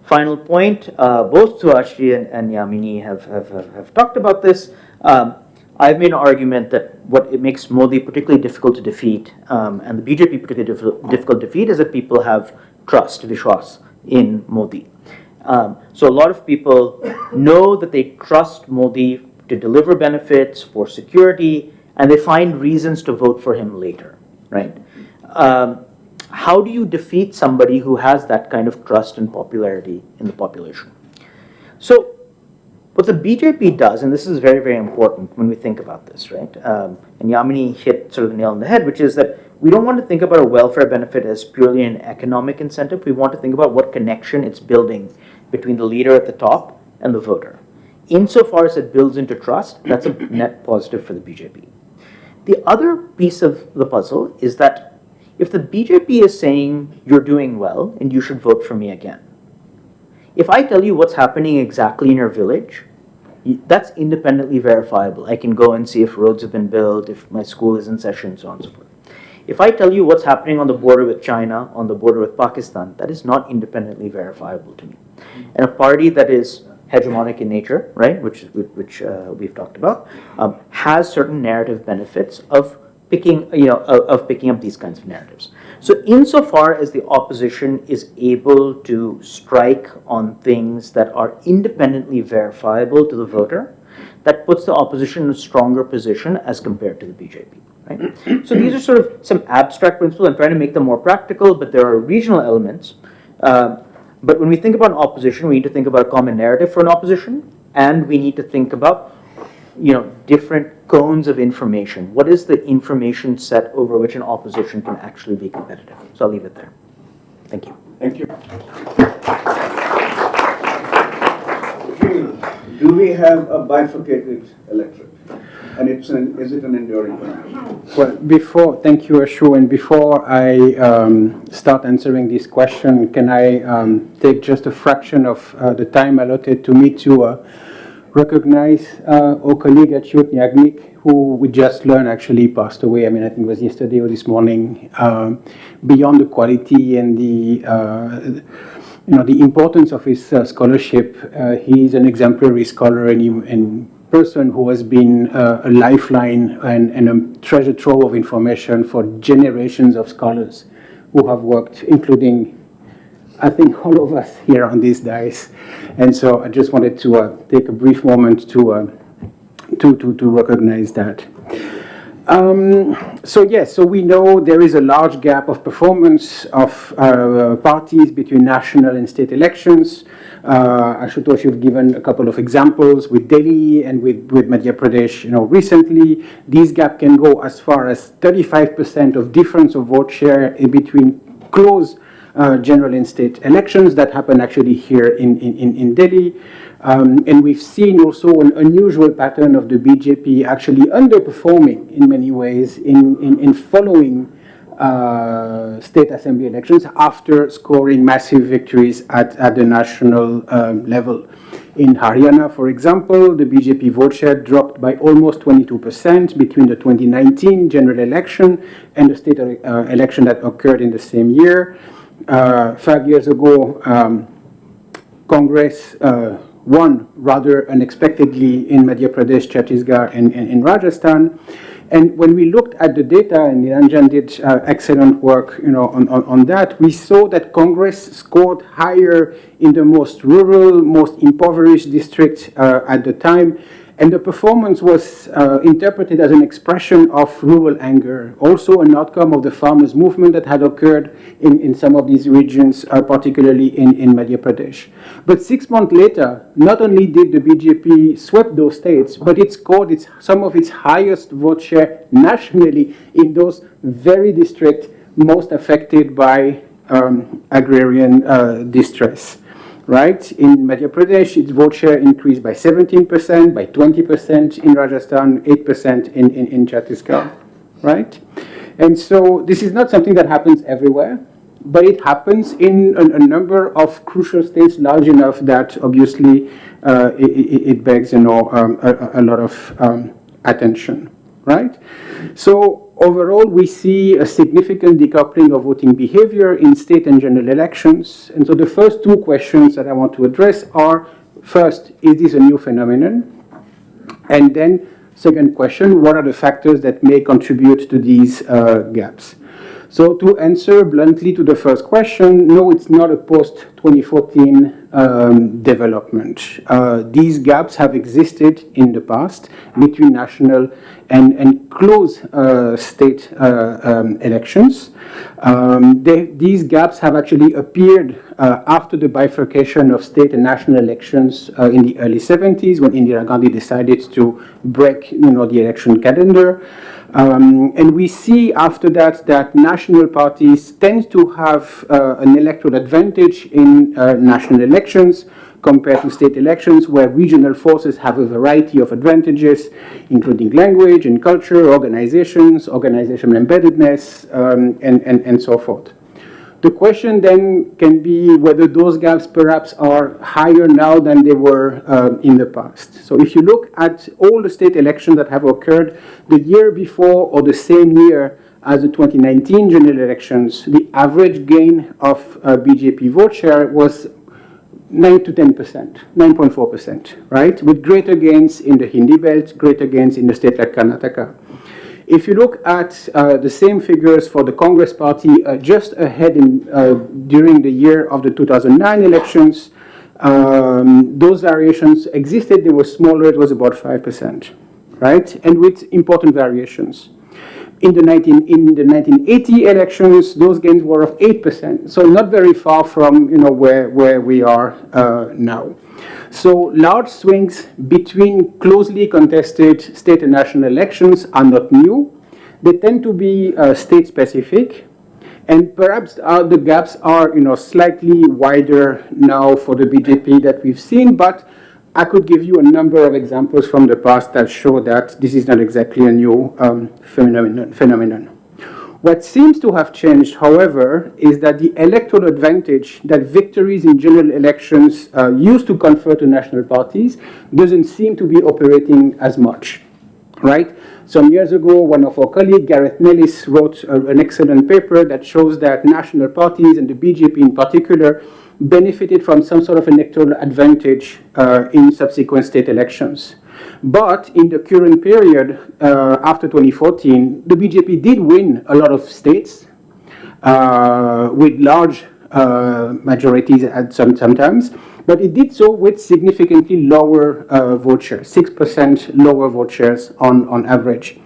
E: Final point, both Suhashji and Yamini have talked about this. I've made an argument that what it makes Modi particularly difficult to defeat, and the BJP particularly difficult to defeat, is that people have trust, vishwas, in Modi. So a lot of people know that they trust Modi to deliver benefits for security, and they find reasons to vote for him later, right? How do you defeat somebody who has that kind of trust and popularity in the population? So what the BJP does, and this is very, very important when we think about this, right? And Yamini hit sort of the nail on the head, which is that we don't want to think about a welfare benefit as purely an economic incentive. We want to think about what connection it's building between the leader at the top and the voter. Insofar as it builds into trust, that's a net positive for the BJP. The other piece of the puzzle is that if the BJP is saying you're doing well and you should vote for me again, if I tell you what's happening exactly in your village, that's independently verifiable. I can go and see if roads have been built, if my school is in session, so on and so forth. If I tell you what's happening on the border with China, on the border with Pakistan, that is not independently verifiable to me. And a party that is hegemonic in nature, right, which we've talked about, has certain narrative benefits of picking up these kinds of narratives. So insofar as the opposition is able to strike on things that are independently verifiable to the voter, that puts the opposition in a stronger position as compared to the BJP. Right? So these are sort of some abstract principles. I'm trying to make them more practical, but there are regional elements. But when we think about an opposition, we need to think about a common narrative for an opposition, and we need to think about different cones of information. What is the information set over which an opposition can actually be competitive? So I'll leave it there. Thank you.
B: Thank you. Do we have a bifurcated electorate? And is it an enduring phenomenon?
F: Well, thank you, Ashu, and before I start answering this question, can I take just a fraction of the time allotted to me to recognize our colleague Achyut Yagnik, who we just learned actually passed away. I mean, I think it was yesterday or this morning. Beyond the quality and the importance of his scholarship, he's an exemplary scholar and person who has been a lifeline and a treasure trove of information for generations of scholars who have worked, including, I think, all of us here on these dais. And so I just wanted to take a brief moment to recognize that. So we know there is a large gap of performance of parties between national and state elections. Ashutosh, you've given a couple of examples with Delhi and with Madhya Pradesh. Recently, these gap can go as far as 35% of difference of vote share in between close general and state elections that happen actually here in Delhi. And we've seen also an unusual pattern of the BJP actually underperforming in many ways in following state assembly elections after scoring massive victories at the national level. In Haryana, for example, the BJP vote share dropped by almost 22% between the 2019 general election and the state election that occurred in the same year. 5 years ago, Congress won rather unexpectedly in Madhya Pradesh, Chhattisgarh, and in Rajasthan. And when we looked at the data, and Niranjan did excellent work on that, we saw that Congress scored higher in the most rural, most impoverished districts at the time. And the performance was interpreted as an expression of rural anger, also an outcome of the farmers' movement that had occurred in some of these regions, particularly in Madhya Pradesh. But 6 months later, not only did the BJP sweep those states, but it scored some of its highest vote share nationally in those very districts most affected by agrarian distress. Right? In Madhya Pradesh, its vote share increased by 17%, by 20% in Rajasthan, 8% in Chhattisgarh. Right? And so this is not something that happens everywhere, but it happens in a number of crucial states large enough that obviously it begs a lot of attention. Right? So overall, we see a significant decoupling of voting behavior in state and general elections. And so the first two questions that I want to address are, first, is this a new phenomenon? And then, second question, what are the factors that may contribute to these gaps? So to answer bluntly to the first question, no, it's not a post-2014 development. These gaps have existed in the past between national and close state elections. These gaps have actually appeared after the bifurcation of state and national elections in the early 70s, when Indira Gandhi decided to break, the election calendar. And we see after that that national parties tend to have an electoral advantage in national elections compared to state elections, where regional forces have a variety of advantages, including language and culture, organizational embeddedness, and so forth. The question then can be whether those gaps perhaps are higher now than they were in the past. So if you look at all the state elections that have occurred the year before or the same year as the 2019 general elections, the average gain of BJP vote share was 9 to 10%, 9.4%, right? With greater gains in the Hindi belt, greater gains in the state like Karnataka. If you look at the same figures for the Congress party just ahead during the year of the 2009 elections, those variations existed. They were smaller. It was about 5%, right? And with important variations. In the 1980 elections, those gains were of 8%. So not very far from where we are now. So large swings between closely contested state and national elections are not new. They tend to be state-specific, and perhaps the gaps are slightly wider now for the BJP that we've seen. But I could give you a number of examples from the past that show that this is not exactly a new phenomenon. What seems to have changed, however, is that the electoral advantage that victories in general elections used to confer to national parties doesn't seem to be operating as much, right? Some years ago, one of our colleagues, Gareth Nellis, wrote an excellent paper that shows that national parties, and the BJP in particular, benefited from some sort of electoral advantage in subsequent state elections. But in the current period, after 2014, the BJP did win a lot of states with large majorities sometimes, but it did so with significantly lower vote shares, 6% lower vote shares on average.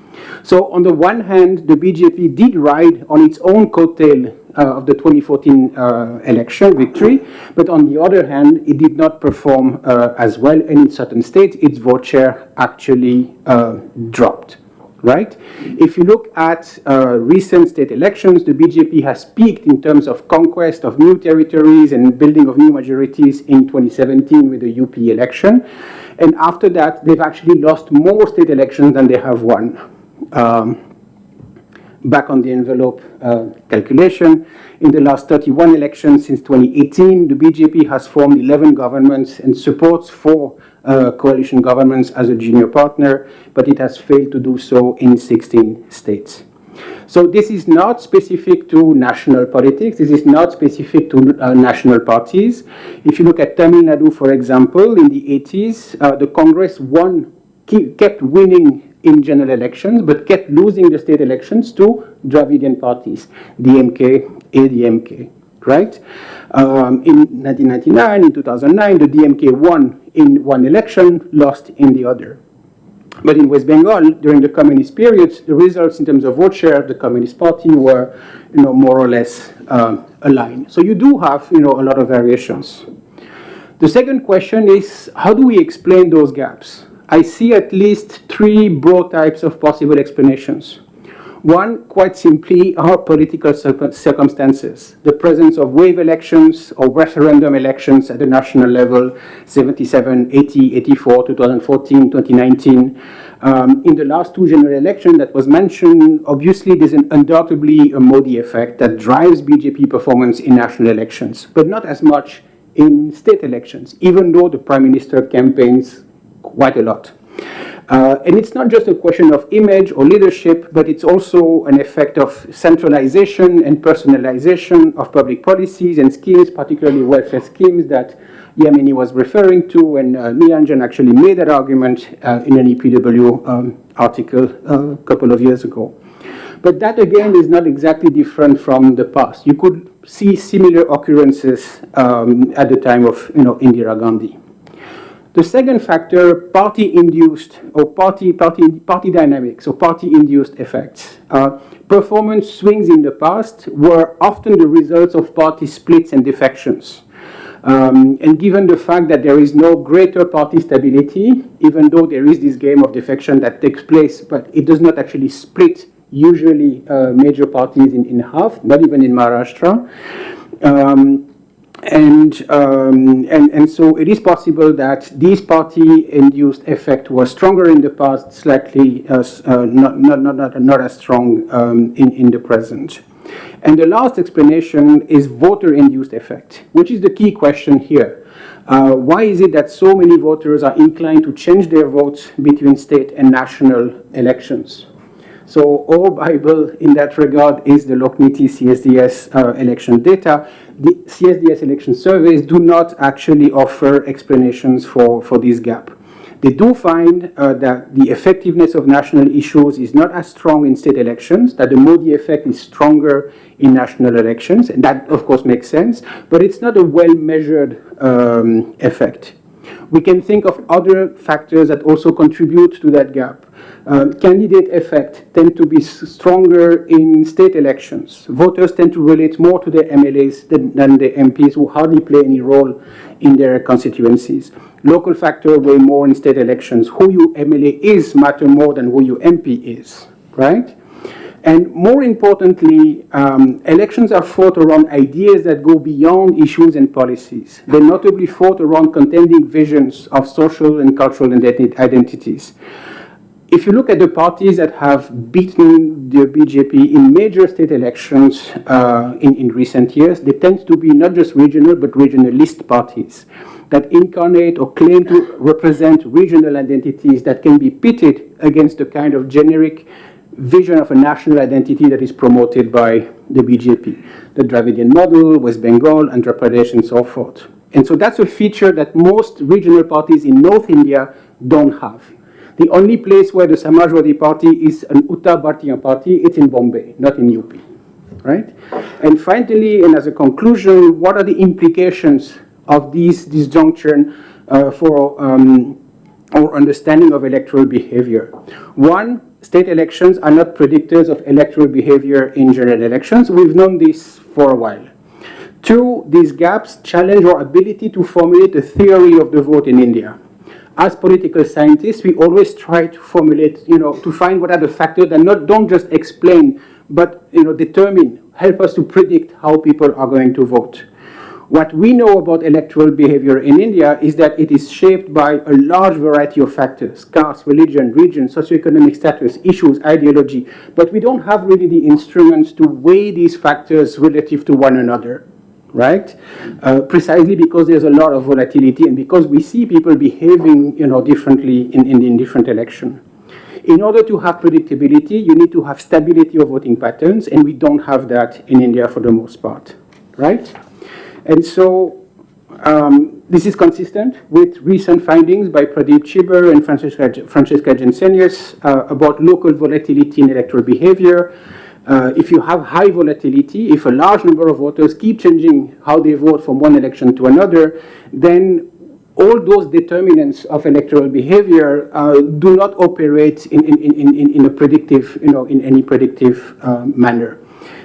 F: So on the one hand, the BJP did ride on its own coattail of the 2014 election victory, but on the other hand, it did not perform as well, and in certain states, its vote share actually dropped, right? If you look at recent state elections, the BJP has peaked in terms of conquest of new territories and building of new majorities in 2017 with the UP election, and after that, they've actually lost more state elections than they have won. Back on the envelope calculation, in the last 31 elections since 2018, the BJP has formed 11 governments and supports 4 coalition governments as a junior partner, but it has failed to do so in 16 states. So this is not specific to national politics. This is not specific to national parties. If you look at Tamil Nadu, for example, in the 80s, the Congress kept winning in general elections, but kept losing the state elections to Dravidian parties, DMK, ADMK, right? In 1999, in 2009, the DMK won in one election, lost in the other. But in West Bengal, during the communist periods, the results in terms of vote share of the Communist Party were, more or less aligned. So you do have, a lot of variations. The second question is, how do we explain those gaps? I see at least 3 broad types of possible explanations. One, quite simply, are political circumstances. The presence of wave elections or referendum elections at the national level, 77, 80, 84, 2014, 2019. In the last 2 general elections that was mentioned, obviously there's undoubtedly a Modi effect that drives BJP performance in national elections, but not as much in state elections, even though the Prime Minister campaigns quite a lot. And it's not just a question of image or leadership, but it's also an effect of centralization and personalization of public policies and schemes, particularly welfare schemes that Yamini was referring to, and Nilanjan actually made that argument in an EPW article a couple of years ago. But that, again, is not exactly different from the past. You could see similar occurrences at the time of Indira Gandhi. The second factor, party-induced or party dynamics or party-induced effects. Performance swings in the past were often the results of party splits and defections. And given the fact that there is no greater party stability, even though there is this game of defection that takes place, but it does not actually split usually major parties in half, not even in Maharashtra. And so it is possible that this party-induced effect was stronger in the past, slightly not as strong in the present. And the last explanation is voter-induced effect, which is the key question here. Why is it that so many voters are inclined to change their votes between state and national elections? So our Bible in that regard is the Lokniti CSDS election data. The CSDS election surveys do not actually offer explanations for this gap. They do find that the effectiveness of national issues is not as strong in state elections, that the Modi effect is stronger in national elections, and that of course makes sense, but it's not a well-measured effect. We can think of other factors that also contribute to that gap. Candidate effect tend to be stronger in state elections. Voters tend to relate more to their MLAs than the MPs, who hardly play any role in their constituencies. Local factor weigh more in state elections. Who your MLA is matter more than who your MP is, right? And more importantly, elections are fought around ideas that go beyond issues and policies. They're notably fought around contending visions of social and cultural identities. If you look at the parties that have beaten the BJP in major state elections in recent years, they tend to be not just regional, but regionalist parties that incarnate or claim to represent regional identities that can be pitted against the kind of generic vision of a national identity that is promoted by the BJP, the Dravidian model, West Bengal, Andhra Pradesh, and so forth. And so that's a feature that most regional parties in North India don't have. The only place where the Samajwadi Party is an Uttar Bharatiya party, it's in Bombay, not in UP, right? And finally, and as a conclusion, what are the implications of this disjunction for our understanding of electoral behavior? One, state elections are not predictors of electoral behavior in general elections. We've known this for a while. Two, these gaps challenge our ability to formulate a theory of the vote in India. As political scientists, we always try to formulate, to find what are the factors that don't just explain, but, determine, help us to predict how people are going to vote. What we know about electoral behavior in India is that it is shaped by a large variety of factors: caste, religion, region, socioeconomic status, issues, ideology. But we don't have really the instruments to weigh these factors relative to one another, right? Precisely because there's a lot of volatility and because we see people behaving, differently in different elections. In order to have predictability, you need to have stability of voting patterns, and we don't have that in India for the most part, right? And so this is consistent with recent findings by Pradeep Chiber and Francesca Jensenius about local volatility in electoral behavior. If you have high volatility, if a large number of voters keep changing how they vote from one election to another, then all those determinants of electoral behavior do not operate in a predictive, in any predictive manner.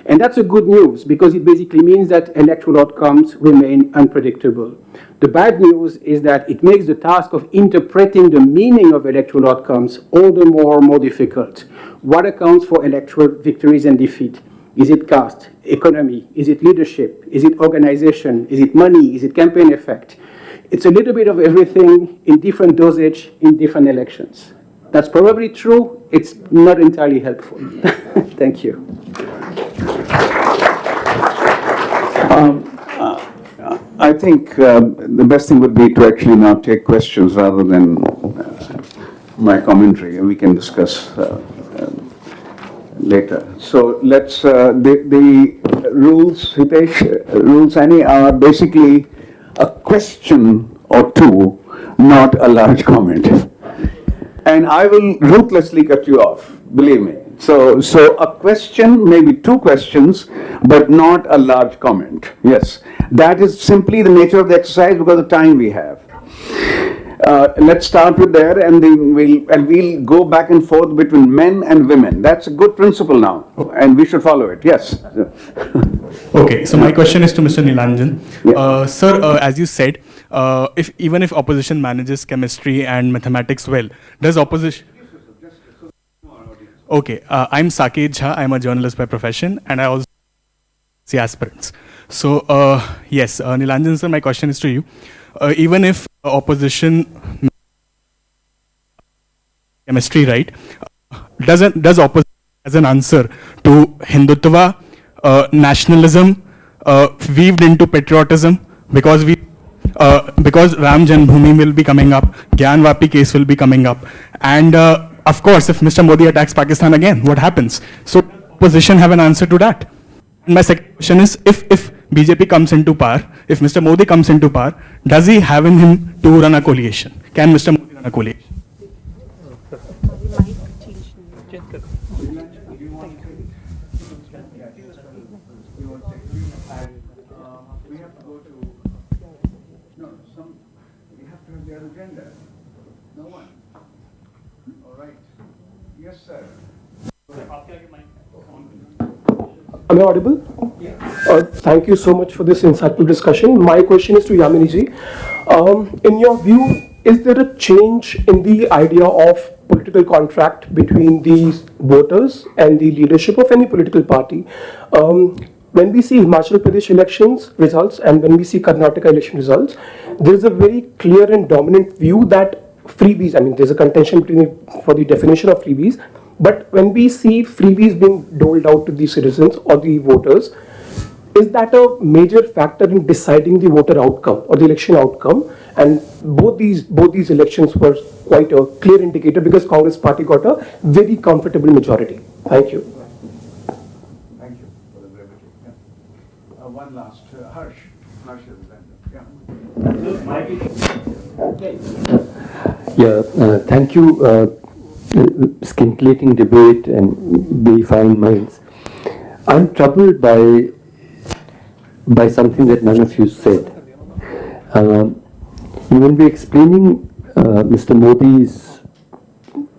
F: And that's a good news because it basically means that electoral outcomes remain unpredictable. The bad news is that it makes the task of interpreting the meaning of electoral outcomes all the more difficult. What accounts for electoral victories and defeat? Is it caste, economy? Is it leadership? Is it organization? Is it money? Is it campaign effect? It's a little bit of everything in different dosage in different elections. That's probably true. It's not entirely helpful. Thank you.
B: I think the best thing would be to actually now take questions rather than my commentary, and we can discuss later. So let's, the rules, Hitesh, rules, Annie, are basically a question or two, not a large comment. And I will ruthlessly cut you off, believe me.
G: So a question, maybe two questions, but not a large comment. Yes, that is simply the nature of the exercise because of the time we have. Let's start with there, and then we'll go back and forth between men and women. That's a good principle now, and we should follow it. Yes.
H: Okay, so my question is to Mr. Nilanjan.
G: Yeah.
H: Sir, as you said, even if opposition manages chemistry and mathematics well, does opposition... Okay, I'm Saket Jha. I'm a journalist by profession, and I also see aspirants. So, yes, Nilanjan sir, my question is to you. Even if opposition chemistry right, does opposition as an answer to Hindutva, nationalism, weaved into patriotism, because Ram Janmabhoomi will be coming up, Gyan Vapi case will be coming up, and of course, if Mr. Modi attacks Pakistan again, what happens? So, opposition have an answer to that. And my second question is, if BJP comes into power, if Mr. Modi comes into power, does he have in him to run a coalition? Can Mr. Modi run a coalition?
I: Am I audible? Thank you so much for this insightful discussion. My question is to Yamini ji. In your view, is there a change in the idea of political contract between the voters and the leadership of any political party? When we see Himachal Pradesh elections results and when we see Karnataka election results, there is a very clear and dominant view that freebies, I mean, there's a contention for the definition of freebies, but when we see freebies being doled out to the citizens or the voters, is that a major factor in deciding the voter outcome or the election outcome? And both these elections were quite a clear indicator because Congress party got a very comfortable majority. Thank you.
G: Thank you for the brevity. Yeah. One last, Harsh. Harsh is
J: Yeah, thank you. Scintillating debate and very fine minds. I'm troubled by something that none of you said. When we're explaining Mr. Modi's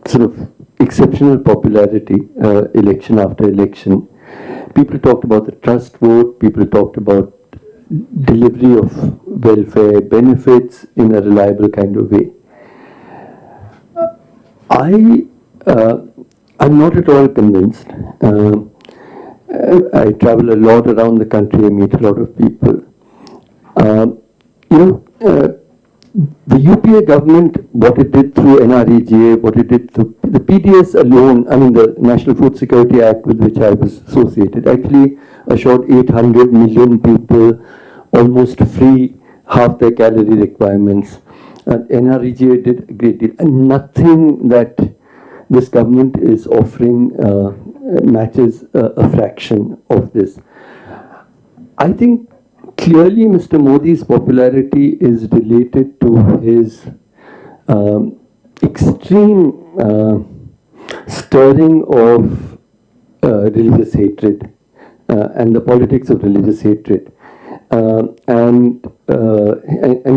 J: sort of exceptional popularity, election after election, people talked about the trust vote, people talked about delivery of welfare benefits in a reliable kind of way. I'm not at all convinced. I travel a lot around the country, I meet a lot of people. The UPA government, what it did through NREGA, what it did through the PDS alone, I mean the National Food Security Act with which I was associated, actually assured 800 million people almost free half their calorie requirements. NREGA did a great deal, and nothing that this government is offering matches a fraction of this. I think clearly Mr. Modi's popularity is related to his extreme stirring of religious hatred and the politics of religious hatred. And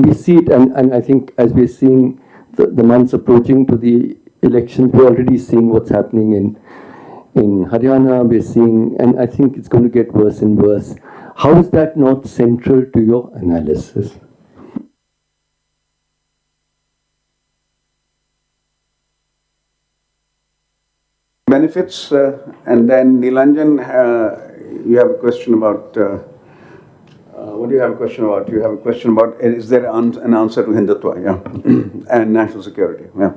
J: we see it, and I think as we're seeing the months approaching to the elections, we're already seeing what's happening in Haryana, we're seeing, and I think it's going to get worse and worse. How is that not central to your analysis?
G: benefits, and then Nilanjan, you have a question about. What do you have a question about? You have a question about, is there an answer to Hindutva, yeah, and national security, yeah.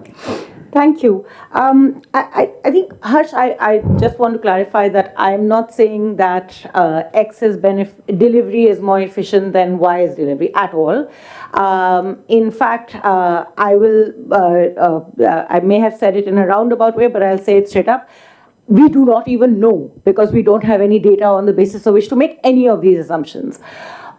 D: Thank you. I think, Harsh, I just want to clarify that I'm not saying that X's delivery is more efficient than Y's delivery at all. In fact, I may have said it in a roundabout way, but I'll say it straight up. We do not even know because we don't have any data on the basis of which to make any of these assumptions.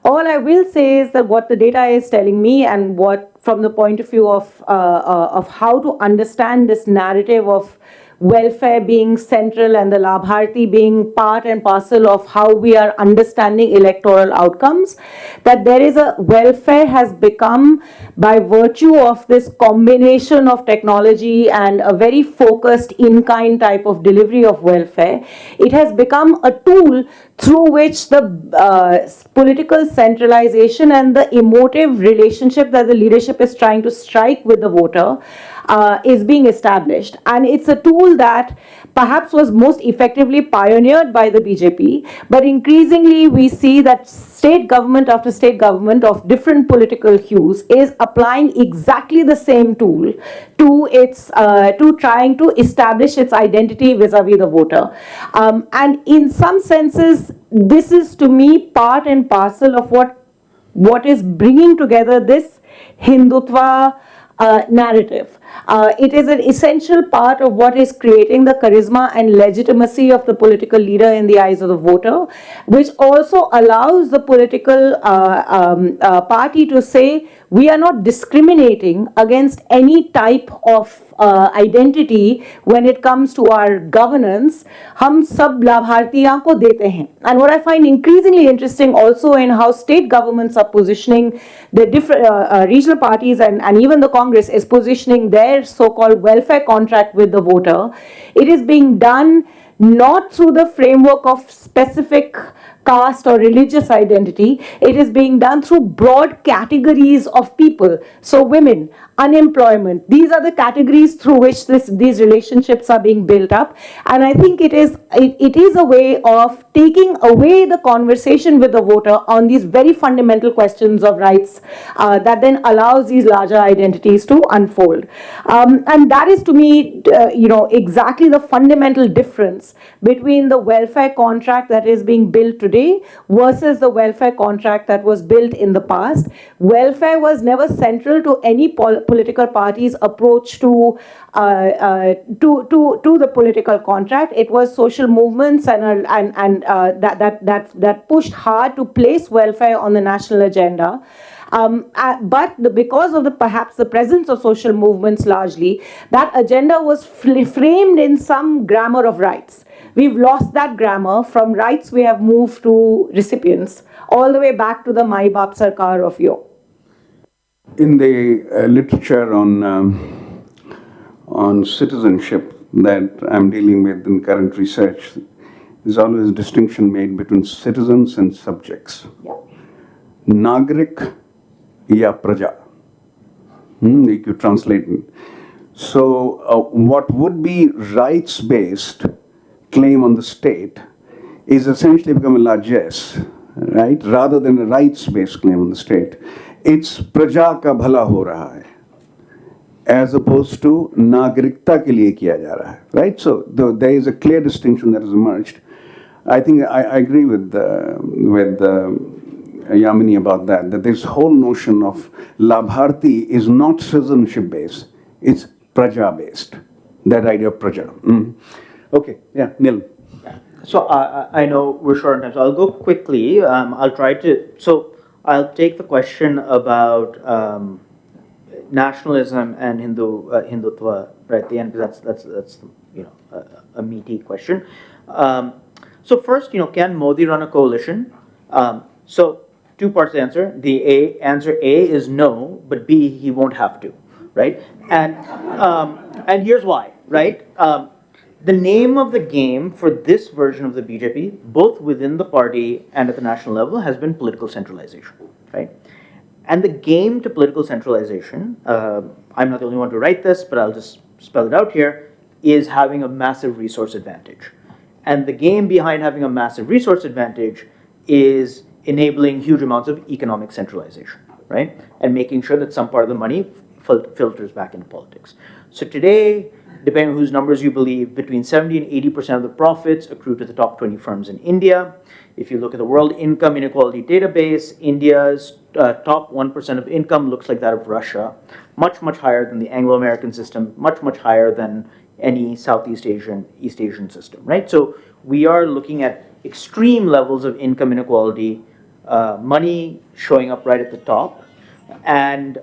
D: All I will say is that what the data is telling me, and what, from the point of view of how to understand this narrative of welfare being central and the Labharti being part and parcel of how we are understanding electoral outcomes, that there is a welfare has become, by virtue of this combination of technology and a very focused in-kind type of delivery of welfare, it has become a tool through which the political centralization and the emotive relationship that the leadership is trying to strike with the voter is being established. And it's a tool that perhaps was most effectively pioneered by the BJP, but increasingly we see that state government after state government of different political hues is applying exactly the same tool to its to trying to establish its identity vis-a-vis the voter. And in some senses, this is to me part and parcel of what is bringing together this Hindutva narrative. It is an essential part of what is creating the charisma and legitimacy of the political leader in the eyes of the voter, which also allows the political party to say, we are not discriminating against any type of identity when it comes to our governance. हम सब लाभार्थियों को देते हैं. And what I find increasingly interesting also in how state governments are positioning the different regional parties and even the Congress is positioning their so-called welfare contract with the voter. It is being done not through the framework of specific caste or religious identity. It is being done through broad categories of people. So women, unemployment, these are the categories through which these relationships are being built up. And I think it is a way of taking away the conversation with the voter on these very fundamental questions of rights that then allows these larger identities to unfold. And that is to me, exactly the fundamental difference between the welfare contract that is being built today versus the welfare contract that was built in the past. Welfare was never central to any political party's approach to the political contract. It was social movements that pushed hard to place welfare on the national agenda. But because of perhaps the presence of social movements largely, that agenda was framed in some grammar of rights. We've lost that grammar. From rights we have moved to recipients, all the way back to the Mai Baap Sarkar of Yo.
G: In the literature on citizenship that I'm dealing with in current research, there's always a distinction made between citizens and subjects.
D: Yeah.
G: Nagrik ya praja. You could translate it. So what would be rights-based claim on the state is essentially become a largesse, right? Rather than a rights-based claim on the state. It's praja ka bhala ho raha hai, as opposed to nagrikta ke liye kiya ja raha hai, right? So there is a clear distinction that has emerged. I think I agree with Yamini about that this whole notion of Labharti is not citizenship-based, it's praja-based, that idea of praja. Okay, yeah, Nil.
E: So I know we're short on time, so I'll go quickly. I'll take the question about nationalism and Hindutva right at the end, because that's a meaty question. So first, can Modi run a coalition? So two parts to the answer. Answer A is no, but B, he won't have to, right? And here's why, right? The name of the game for this version of the BJP, both within the party and at the national level, has been political centralization, right? And the game to political centralization, I'm not the only one to write this, but I'll just spell it out here, is having a massive resource advantage. And the game behind having a massive resource advantage is enabling huge amounts of economic centralization, right? And making sure that some part of the money filters back into politics. So today, depending on whose numbers you believe, between 70 and 80% of the profits accrue to the top 20 firms in India. If you look at the World Income Inequality Database, India's top 1% of income looks like that of Russia, much, much higher than the Anglo-American system, much, much higher than any Southeast Asian, East Asian system, right? So we are looking at extreme levels of income inequality, money showing up right at the top. and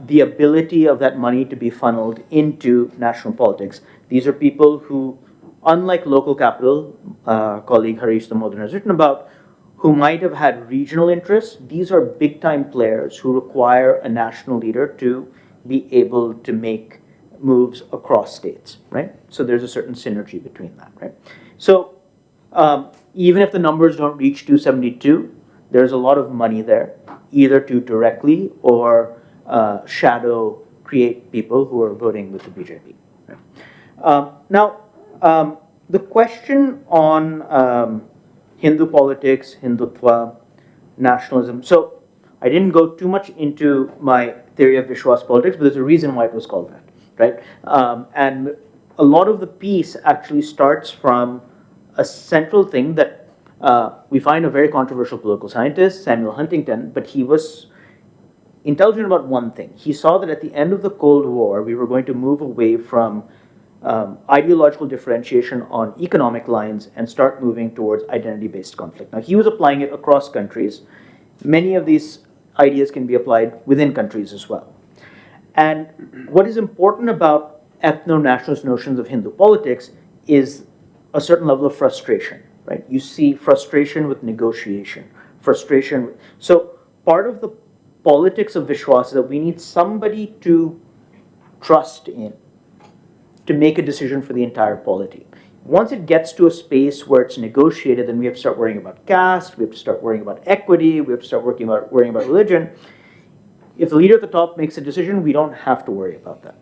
E: the ability of that money to be funneled into national politics. These are people who, unlike local capital, colleague Harish Damodar has written about, who might have had regional interests. These are big-time players who require a national leader to be able to make moves across states, right? So there's a certain synergy between that, right? So even if the numbers don't reach 272, there's a lot of money there, either to directly or shadow create people who are voting with the BJP. Right? Now, the question on Hindu politics, Hindutva, nationalism. So I didn't go too much into my theory of Vishwas politics, but there's a reason why it was called that, right? And a lot of the piece actually starts from a central thing that we find a very controversial political scientist, Samuel Huntington, but he was intelligent about one thing. He saw that at the end of the Cold War, we were going to move away from ideological differentiation on economic lines and start moving towards identity-based conflict. Now, he was applying it across countries. Many of these ideas can be applied within countries as well. And what is important about ethno-nationalist notions of Hindu politics is a certain level of frustration, right? You see frustration with negotiation, frustration. So part of the politics of Vishwas is that we need somebody to trust in to make a decision for the entire polity. Once it gets to a space where it's negotiated, then we have to start worrying about caste, we have to start worrying about equity, we have to start worrying about religion. If the leader at the top makes a decision, we don't have to worry about that.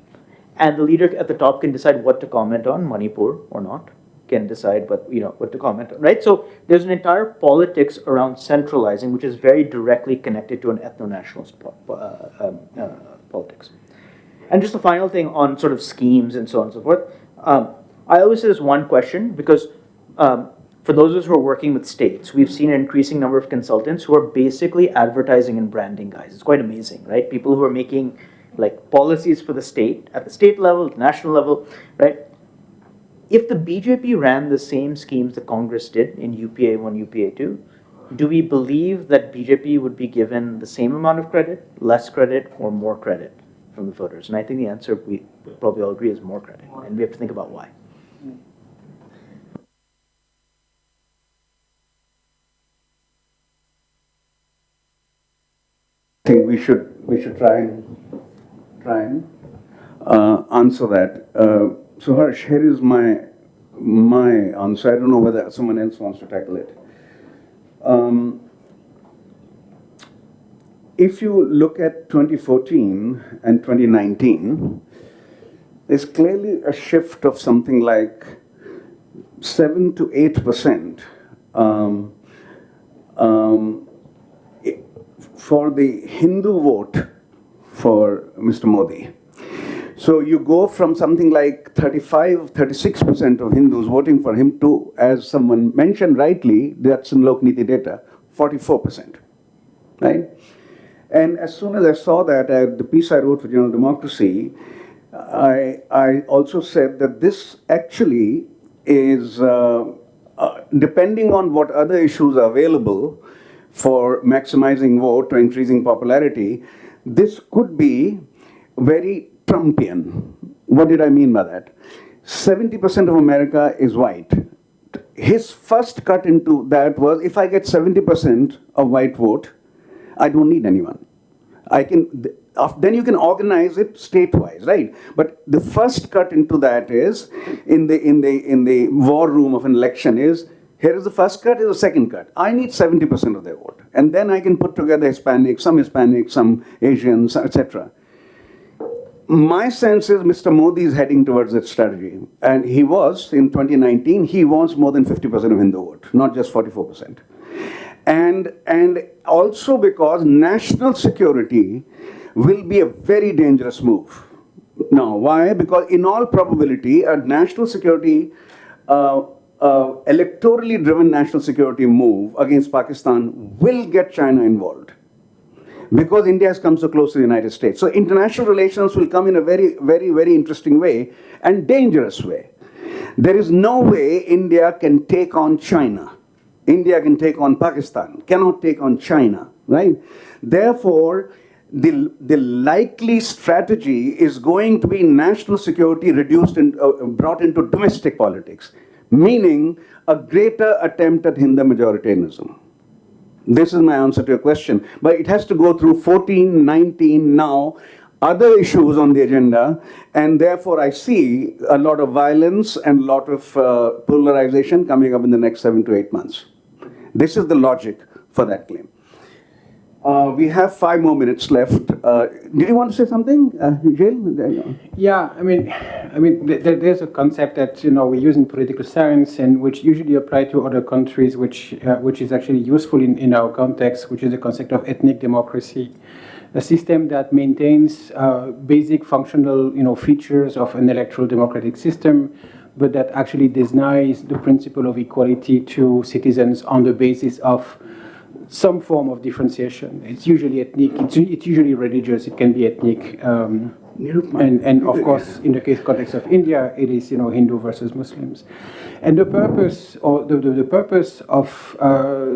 E: And the leader at the top can decide what to comment on, Manipur or not, can decide what to comment on, right? So there's an entire politics around centralizing, which is very directly connected to an ethno-nationalist politics. And just a final thing on sort of schemes and so on and so forth. I always say this one question because for those of us who are working with states, we've seen an increasing number of consultants who are basically advertising and branding guys. It's quite amazing, right? People who are making like policies for the state, at the state level, national level, right? If the BJP ran the same schemes the Congress did in UPA 1, UPA 2, do we believe that BJP would be given the same amount of credit, less credit, or more credit from the voters? And I think the answer, we probably all agree, is more credit. And we have to think about why.
G: I think we should try and answer that. So Harsh, here is my answer. I don't know whether someone else wants to tackle it. If you look at 2014 and 2019, there's clearly a shift of something like 7 to 8% for the Hindu vote for Mr. Modi. So you go from something like 36% of Hindus voting for him to, as someone mentioned rightly, that's in Lokniti data, 44%, right? And as soon as I saw that, the piece I wrote for General Democracy, I also said that this actually is, depending on what other issues are available for maximizing vote or increasing popularity, this could be very Trumpian. What did I mean by that? 70% of America is white. His first cut into that was, if I get 70% of white vote, I don't need anyone. Then you can organize it state-wise, right? But the first cut into that is, in the war room of an election is, here is the first cut, here is the second cut. I need 70% of their vote. And then I can put together Hispanics, some Asians, etc. My sense is Mr. Modi is heading towards that strategy. And he was, in 2019, he wants more than 50% of Hindu vote, not just 44%. And also because national security will be a very dangerous move. Now, why? Because in all probability, a national security, electorally driven national security move against Pakistan will get China involved. Because India has come so close to the United States. So international relations will come in a very, very, very interesting way and dangerous way. There is no way India can take on China. India can take on Pakistan, cannot take on China, right? Therefore, the likely strategy is going to be national security reduced and brought into domestic politics, meaning a greater attempt at Hindu majoritarianism. This is my answer to your question. But it has to go through 14, 19 now, other issues on the agenda, and therefore I see a lot of violence and a lot of polarization coming up in the next 7 to 8 months. This is the logic for that claim. We have 5 more minutes left. Did you want to say something, Jail?
F: Yeah, I mean, there's a concept that we use in political science and which usually apply to other countries, which is actually useful in our context, which is the concept of ethnic democracy, a system that maintains basic functional features of an electoral democratic system, but that actually denies the principle of equality to citizens on the basis of some form of differentiation. It's usually ethnic, it's usually religious, it can be ethnic, and of course, in the context of India, it is Hindu versus Muslims. And the purpose, or the purpose of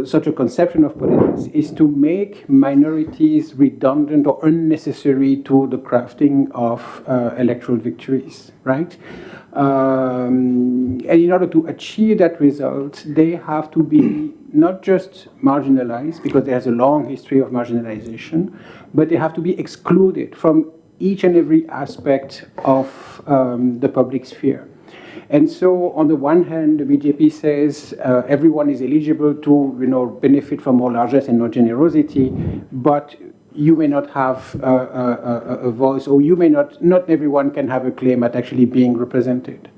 F: such a conception of politics is to make minorities redundant or unnecessary to the crafting of electoral victories, right? And in order to achieve that result, they have to be not just marginalized, because there's a long history of marginalization, but they have to be excluded from each and every aspect of the public sphere. And so, on the one hand, the BJP says everyone is eligible to benefit from more largesse and more generosity, but you may not have a voice, or you may not everyone can have a claim at actually being represented.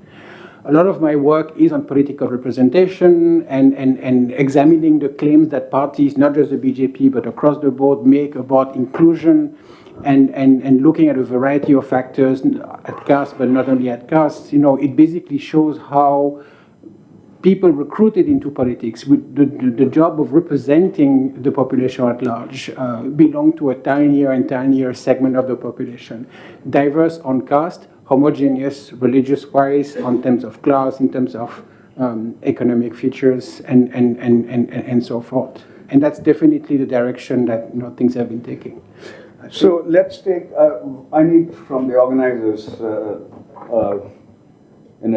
F: A lot of my work is on political representation and examining the claims that parties, not just the BJP, but across the board, make about inclusion and looking at a variety of factors at caste, but not only at caste. It basically shows how people recruited into politics with the job of representing the population at large belong to a tinier and tinier segment of the population, diverse on caste, homogeneous religious-wise, in terms of class, in terms of economic features, and so forth. And that's definitely the direction that things have been taking.
G: So let's take, I need from the organizers an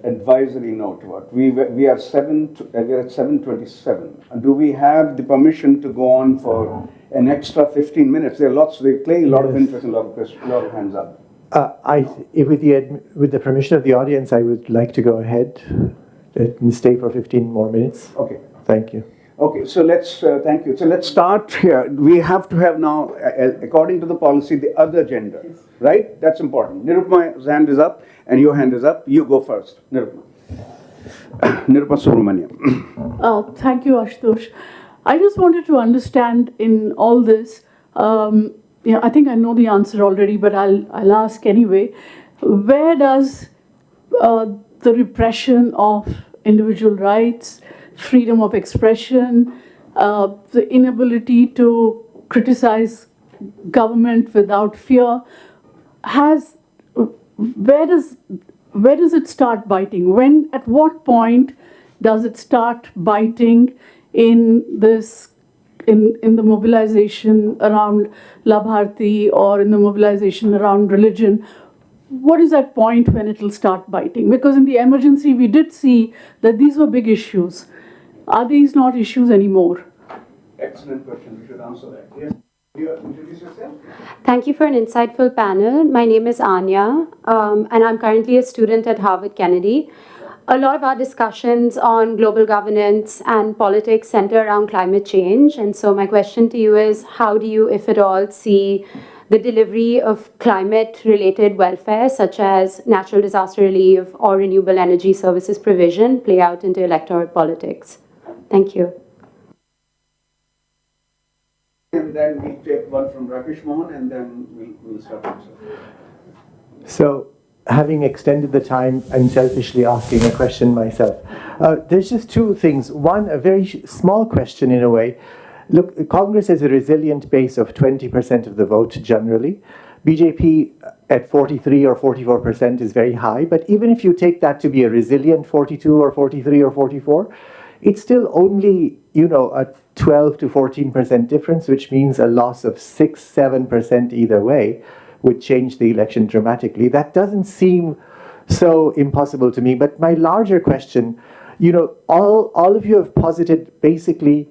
G: advisory note. We are at 7:27. Do we have the permission to go on for an extra 15 minutes? There are lots, they play a lot of interest and a lot of questions, a lot of hands up.
A: With the permission of the audience, I would like to go ahead and stay for 15 more minutes.
G: Okay.
A: Thank you.
G: Okay, so let's, thank you. So let's start here. We have to have now, according to the policy, the other gender, right? That's important. Nirupma's hand is up and your hand is up. You go first, Nirupma. Nirupma Subramaniam.
K: Thank you, Ashutosh. I just wanted to understand in all this, I think I know the answer already, but I'll ask anyway. Where does the repression of individual rights, freedom of expression, the inability to criticize government without fear, where does it start biting? At what point does it start biting in this? In the mobilization around Labharti or in the mobilization around religion, what is that point when it will start biting? Because in the emergency, we did see that these were big issues. Are these not issues anymore?
G: Excellent question. You should answer that. Yes. You introduce yourself?
L: Thank you for an insightful panel. My name is Anya, and I'm currently a student at Harvard Kennedy. A lot of our discussions on global governance and politics center around climate change. And so my question to you is, how do you, if at all, see the delivery of climate-related welfare, such as natural disaster relief or renewable energy services provision, play out into electoral politics? Thank you.
G: And then we take one from Rakesh Mohan, and then we'll start.
A: So, having extended the time, I'm selfishly asking a question myself. There's just two things. One, a very small question in a way. Look, Congress has a resilient base of 20% of the vote generally. BJP at 43 or 44% is very high, but even if you take that to be a resilient 42 or 43 or 44, it's still only, 12 to 14% difference, which means a loss of 6-7% either way, would change the election dramatically. That doesn't seem so impossible to me. But my larger question, all of you have posited basically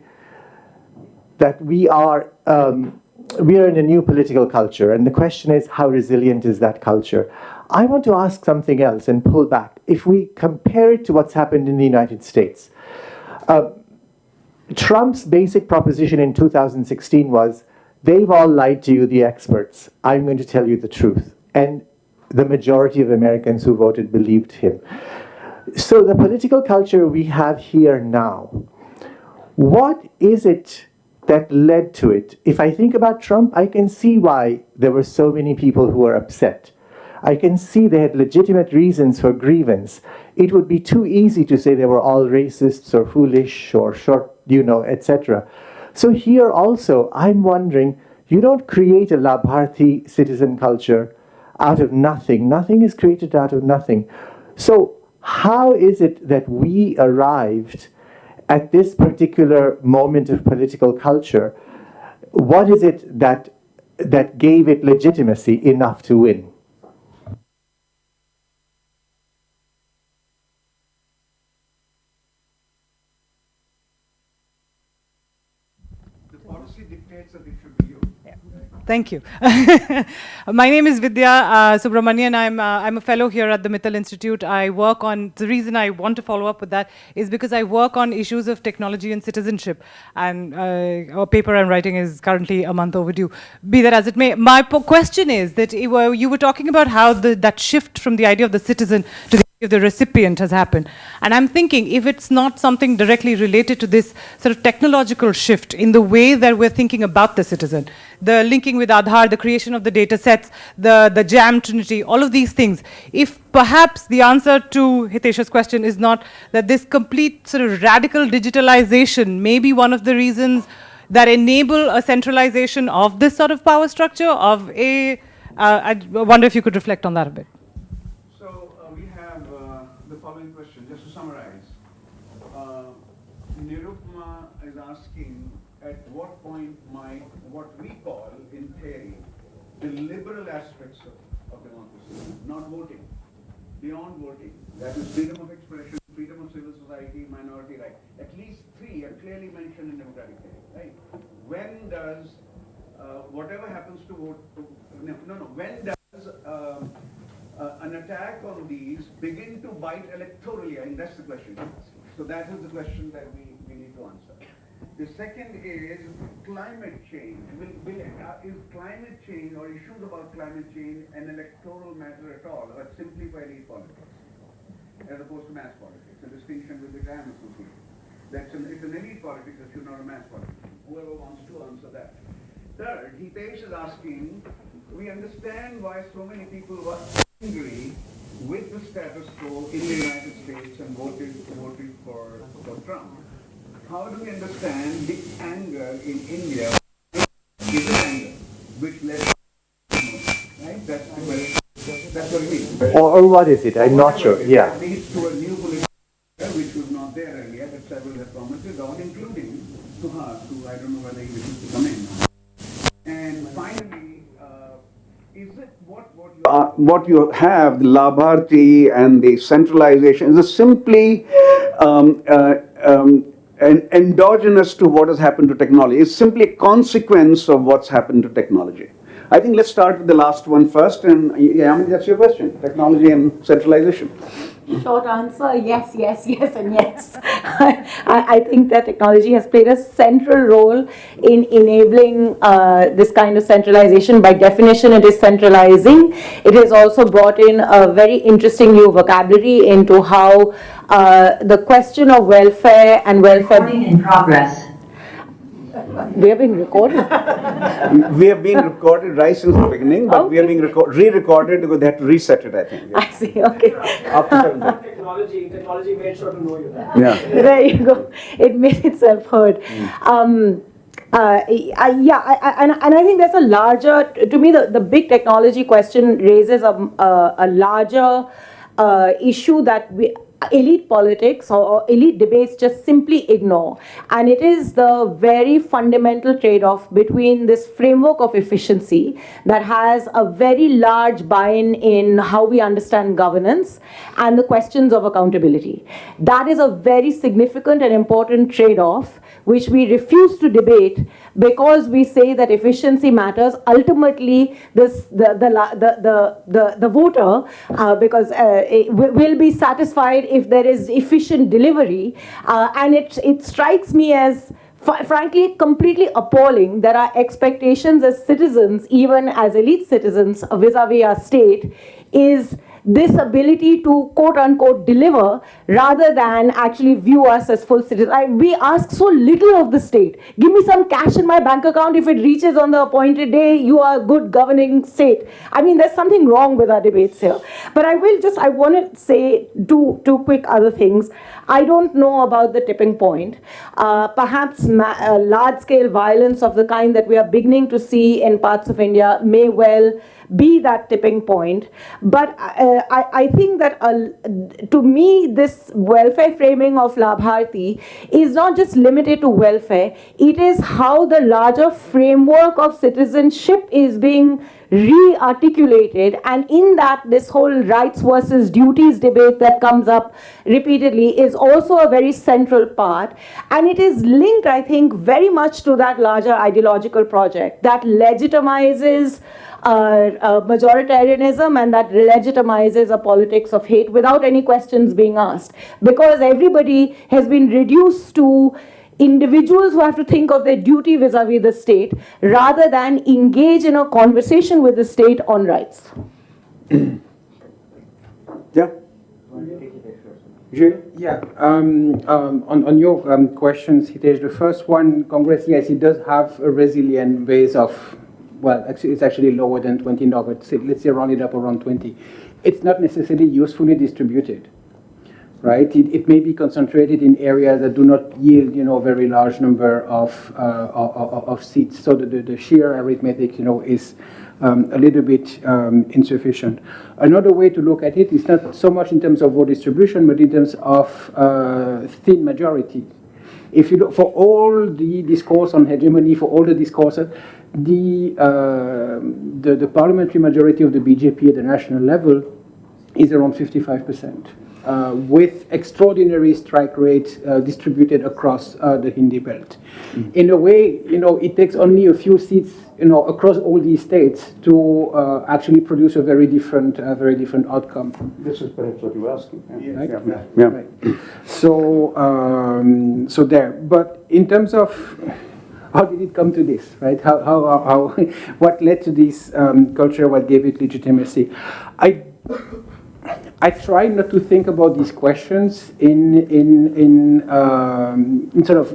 A: that we are in a new political culture, and the question is, how resilient is that culture? I want to ask something else and pull back. If we compare it to what's happened in the United States, Trump's basic proposition in 2016 was, they've all lied to you, the experts. I'm going to tell you the truth. And the majority of Americans who voted believed him. So the political culture we have here now, what is it that led to it? If I think about Trump, I can see why there were so many people who were upset. I can see they had legitimate reasons for grievance. It would be too easy to say they were all racists or foolish or short, etc. So here also, I'm wondering, you don't create a Labharthi citizen culture out of nothing. Nothing is created out of nothing. So how is it that we arrived at this particular moment of political culture? What is it that gave it legitimacy enough to win?
M: Thank you. My name is Vidya Subramanian. I'm a fellow here at the Mittal Institute. I work on, the reason I want to follow up with that is because I work on issues of technology and citizenship. And a paper I'm writing is currently a month overdue. Be that as it may, my question is that you were talking about how that shift from the idea of the citizen to the if the recipient has happened. And I'm thinking, if it's not something directly related to this sort of technological shift in the way that we're thinking about the citizen, the linking with Aadhaar, the creation of the data sets, the jam trinity, all of these things, if perhaps the answer to Hitesh's question is not that this complete sort of radical digitalization may be one of the reasons that enable a centralization of this sort of power structure, I wonder if you could reflect on that a bit.
B: Following question, just to summarize. Nirupma is asking at what point might what we call, in theory, the liberal aspects of democracy, not voting, beyond voting, that is freedom of expression, freedom of civil society, minority right. At least three are clearly mentioned in democratic theory, right? When does whatever happens to vote, when does an attack on these begin to bite electorally? I think that's the question. So that is the question that we need to answer. The second is climate change. Is climate change or issues about climate change an electoral matter at all, or simply for elite politics, as opposed to mass politics? A distinction with which I am associated. It's an elite politics issue, not a mass politics. Whoever wants to answer that. Third, Hitesh is asking, we understand why so many people were angry with the status quo in the United States and voted for Trump. How do we understand the anger in India? Is it anger which led to, right? That's the question. That's what it means.
A: Or what is it? I'm not sure. Yeah.
B: It leads to a new political which was not there earlier, but several have commented on, including Suhas, who I don't know whether he wishes to come in. And finally, is it
G: what you have, the Labharthi and the centralization, is simply endogenous to what has happened to technology. It's simply a consequence of what's happened to technology. I think let's start with the last one first, and that's your question, technology and centralization.
D: Short answer, yes, yes, yes, and yes. I think that technology has played a central role in enabling this kind of centralization. By definition, it is centralizing. It has also brought in a very interesting new vocabulary into how the question of welfare and welfare...
N: Recording in progress.
D: We are being recorded.
G: We have been recorded right since the beginning, but we are being re-recorded because they had to reset it, I think. Yeah.
D: I see, okay.
I: Technology made sure to know you that.
G: Yeah.
D: There you go. It made itself heard. And I think there's a larger, to me, the big technology question raises a larger issue that elite politics or elite debates just simply ignore. And it is the very fundamental trade-off between this framework of efficiency that has a very large buy-in in how we understand governance and the questions of accountability. That is a very significant and important trade-off which we refuse to debate because we say that efficiency matters. Ultimately, the voter, because will be satisfied if there is efficient delivery, and it strikes me as frankly completely appalling that our expectations as citizens, even as elite citizens vis-a-vis our state, is this ability to quote-unquote deliver rather than actually view us as full citizens. We ask so little of the state. Give me some cash in my bank account. If it reaches on the appointed day, you are a good governing state. I mean, there's something wrong with our debates here. But I want to say two quick other things. I don't know about the tipping point. Perhaps large-scale violence of the kind that we are beginning to see in parts of India may well be that tipping point. But I think that to me, this welfare framing of Labharti is not just limited to welfare. It is how the larger framework of citizenship is being re-articulated, and in that, this whole rights versus duties debate that comes up repeatedly is also a very central part, and it is linked, I think, very much to that larger ideological project that legitimizes majoritarianism and that legitimizes a politics of hate without any questions being asked, because everybody has been reduced to individuals who have to think of their duty vis-a-vis the state rather than engage in a conversation with the state on rights.
G: Yeah.
F: Yeah, on your questions, Hitesh, the first one, Congress, yes, it does have a resilient base of, well, actually, it's actually lower than 20 now, but let's say round it up around 20. It's not necessarily usefully distributed, right? It may be concentrated in areas that do not yield, a very large number of seats. So the sheer arithmetic, is a little bit insufficient. Another way to look at it is not so much in terms of vote distribution, but in terms of thin majority. If you look for all the discourse on hegemony, for all the discourses, the parliamentary majority of the BJP at the national level is around 55%. With extraordinary strike rates distributed across the Hindi belt. In a way, it takes only a few seats, across all these states to actually produce a very different outcome.
G: This is perhaps what you're asking. Yeah.
F: Right?
G: Yeah.
F: Right. So there. But in terms of how did it come to this, right? How what led to this culture? What gave it legitimacy? I try not to think about these questions in sort of,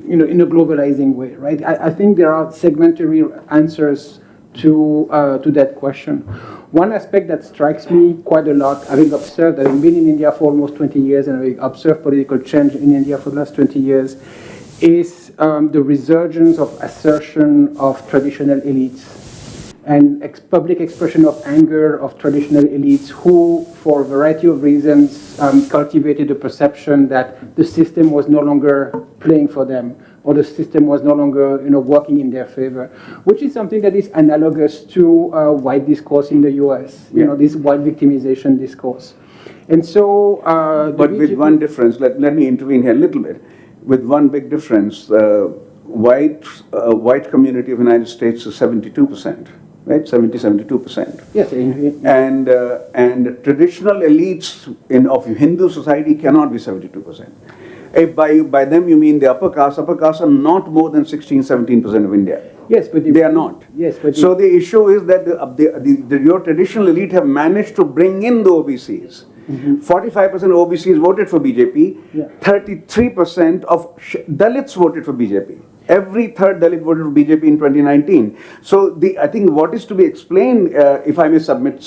F: in a globalizing way, right? I think there are segmentary answers to that question. One aspect that strikes me quite a lot, having been in India for almost 20 years and having observed political change in India for the last 20 years, is the resurgence of assertion of traditional elites and public expression of anger of traditional elites who, for a variety of reasons, cultivated a perception that the system was no longer playing for them, or the system was no longer, working in their favor, which is something that is analogous to white discourse in the US, this white victimization discourse. And so...
G: but with one difference, let me intervene here a little bit. With one big difference, white community of the United States is 72%. Right, 72%.
F: Yes,
G: and traditional elites of Hindu society cannot be 72%. If by them you mean the upper caste are not more than 16-17% of India.
F: Yes, but
G: they are not.
F: Yes, but
G: so the issue is that your traditional elite have managed to bring in the OBCs. 45% OBCs voted for BJP. 33% of Dalits voted for BJP. Every third Dalit voted for BJP in 2019. So I think what is to be explained, if I may sum it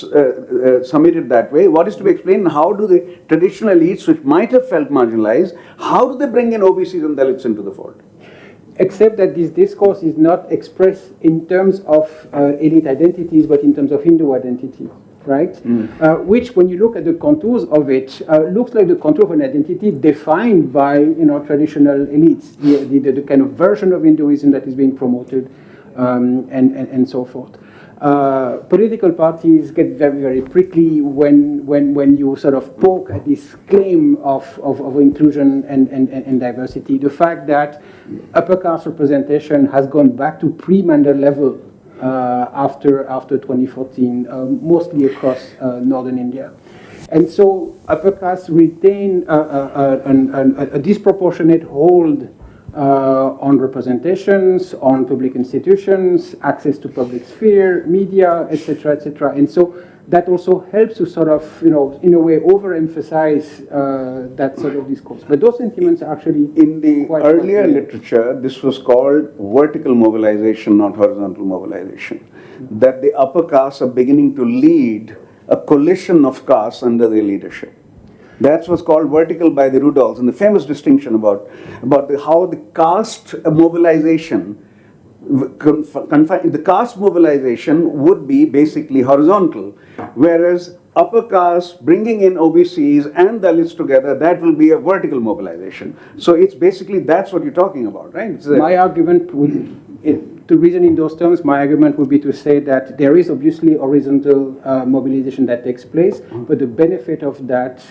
G: that way, what is to be explained, how do the traditional elites which might have felt marginalized, how do they bring in OBCs and Dalits into the fold?
F: Except that this discourse is not expressed in terms of elite identities, but in terms of Hindu identity. right? Which, when you look at the contours of it, looks like the contour of an identity defined by traditional elites, the kind of version of Hinduism that is being promoted, and so forth. Political parties get very, very prickly when you sort of poke at this claim of inclusion and diversity. The fact that upper caste representation has gone back to pre-Mandela level after 2014, mostly across northern India. And so upper castes retain a disproportionate hold on representations, on public institutions, access to public sphere, media, etc., etc. And so that also helps to sort of, in a way, overemphasize that sort of discourse. But those sentiments are actually
G: in the earlier literature, this was called vertical mobilization, not horizontal mobilization. That the upper castes are beginning to lead a coalition of castes under their leadership. That's what's called vertical by the Rudolphs, and the famous distinction about how the caste mobilization, the caste mobilization would be basically horizontal, whereas upper caste bringing in OBCs and Dalits together, that will be a vertical mobilization. So it's basically, that's what you're talking about, right?
F: My argument would, to reason in those terms, my argument would be to say that there is obviously horizontal mobilization that takes place, but the benefit of that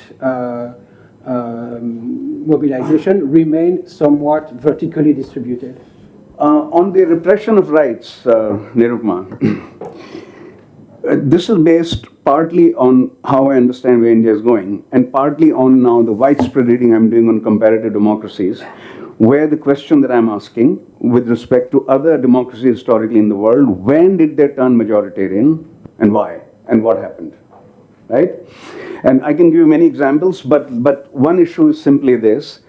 F: mobilization remains somewhat vertically distributed.
G: On the repression of rights, Nirupma, this is based partly on how I understand where India is going, and partly on now the widespread reading I'm doing on comparative democracies, where the question that I'm asking with respect to other democracies historically in the world, when did they turn majoritarian and why and what happened, right? And I can give you many examples, but one issue is simply this.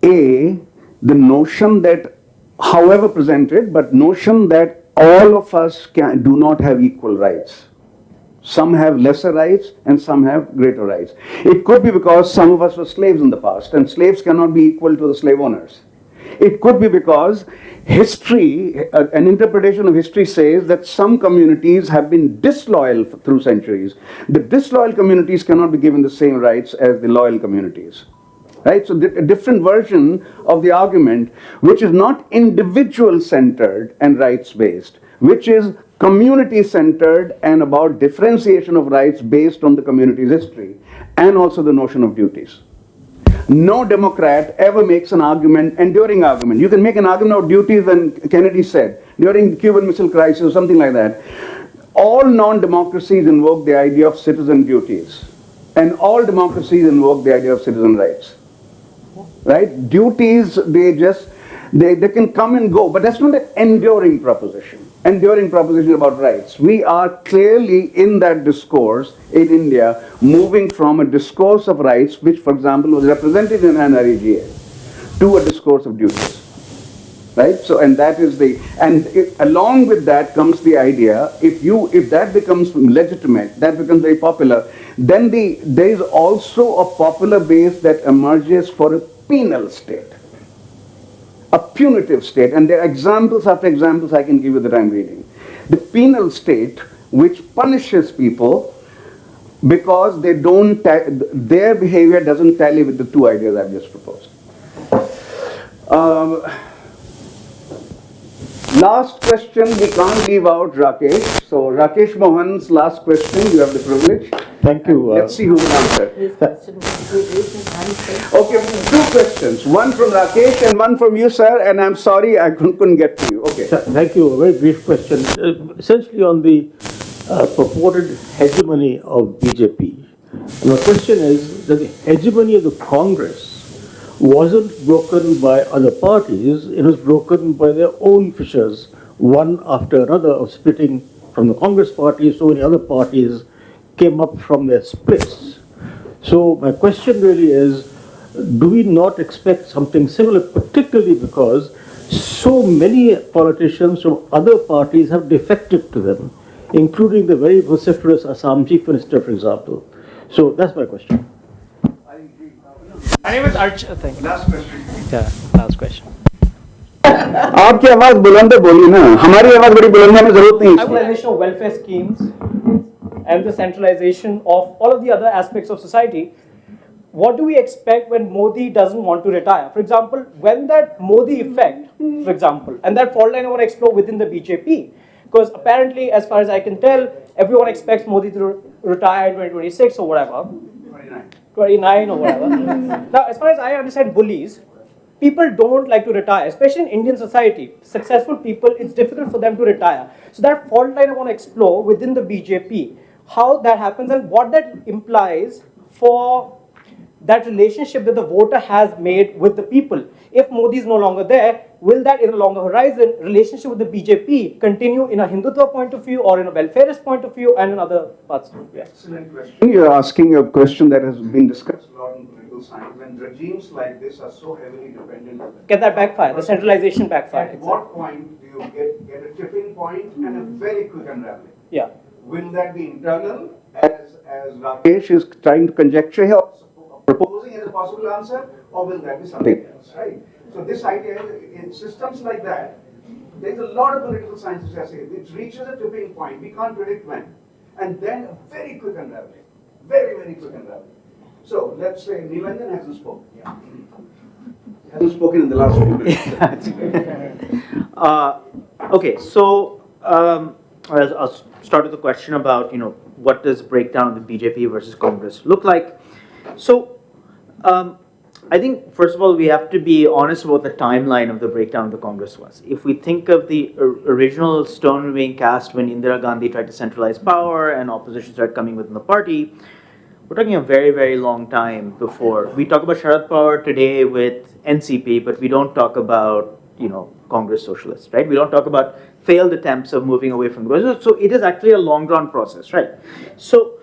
G: The notion that, however presented, but notion that all of us do not have equal rights. Some have lesser rights and some have greater rights. It could be because some of us were slaves in the past and slaves cannot be equal to the slave owners. It could be because history, an interpretation of history says that some communities have been disloyal through centuries. The disloyal communities cannot be given the same rights as the loyal communities. Right? So a different version of the argument, which is not individual-centered and rights-based, which is community-centered and about differentiation of rights based on the community's history, and also the notion of duties. No Democrat ever makes an argument, enduring argument. You can make an argument of duties when Kennedy said, during the Cuban Missile Crisis or something like that, all non-democracies invoke the idea of citizen duties, and all democracies invoke the idea of citizen rights. Right? Duties, they can come and go, but that's not an enduring proposition. Enduring proposition about rights. We are clearly in that discourse in India moving from a discourse of rights, which for example was represented in NREGA, to a discourse of duties. Right? So, and that is along with that comes the idea, if that becomes legitimate, that becomes very popular, then there is also a popular base that emerges for a penal state. A punitive state, and there are examples after examples I can give you that I'm reading. The penal state, which punishes people because they don't, their behavior doesn't tally with the two ideas I've just proposed. Last question, we can't leave out Rakesh. So Rakesh Mohan's last question, you have the privilege.
A: Thank you.
G: Let's see who will answer. Okay, two questions. One from Rakesh and one from you, sir. And I'm sorry I couldn't get to you. Okay.
N: Thank you. A very brief question. Essentially on the purported hegemony of BJP. My question is that the hegemony of the Congress wasn't broken by other parties, it was broken by their own fissures, one after another, of splitting from the Congress party. So many other parties came up from their splits. So my question really is, do we not expect something similar, particularly because so many politicians from other parties have defected to them, including the very vociferous Assam Chief Minister, for example. So that's my question.
O: My name is Arch. Thank you.
G: Last question.
O: Yeah, last question.
G: आपकी आवाज बुलंद बोली ना, हमारी आवाज बड़ी बुलंद है, हमें जरूरत नहीं है।
O: Explanation of welfare schemes
P: and the centralization of all of the other aspects of society, what do we expect when Modi doesn't want to retire? For example, when that Modi effect, for example, and that fault line I want to explore within the BJP, because apparently, as far as I can tell, everyone expects Modi to retire in 2026 or whatever. 29 or whatever. Now, as far as I understand bullies, people don't like to retire, especially in Indian society. Successful people, it's difficult for them to retire. So that fault line I want to explore within the BJP, how that happens and what that implies for that relationship that the voter has made with the people. If Modi is no longer there, will that in a longer horizon relationship with the BJP continue in a Hindutva point of view or in a welfareist point of view and in other parts? Yeah.
G: Excellent question. You're asking a question that has been discussed a lot in political science when regimes like this are so heavily dependent on
P: Can that backfire, the centralization backfire?
G: At what point do you get a tipping point and a very quick unraveling?
P: Yeah.
G: Will that be internal, as Rakesh is trying to conjecture here, proposing as a possible answer, or will that be something else, right? So this idea, in systems like that, there's a lot of political science which I say, it reaches a tipping point, we can't predict when, and then a very quick unraveling, very, very quick unraveling. So let's say Nilanjan hasn't spoken. Yeah. Hasn't spoken in the last few minutes.
E: Okay, so I'll start with the question about, what does breakdown of the BJP versus Congress look like? So, I think, first of all, we have to be honest about the timeline of the breakdown of the Congress was. If we think of the original stone being cast when Indira Gandhi tried to centralize power and opposition started coming within the party, we're talking a very, very long time before. We talk about Sharad Pawar today with NCP, but we don't talk about, Congress socialists, right? We don't talk about failed attempts of moving away from the Congress. So it is actually a long drawn process, right? So,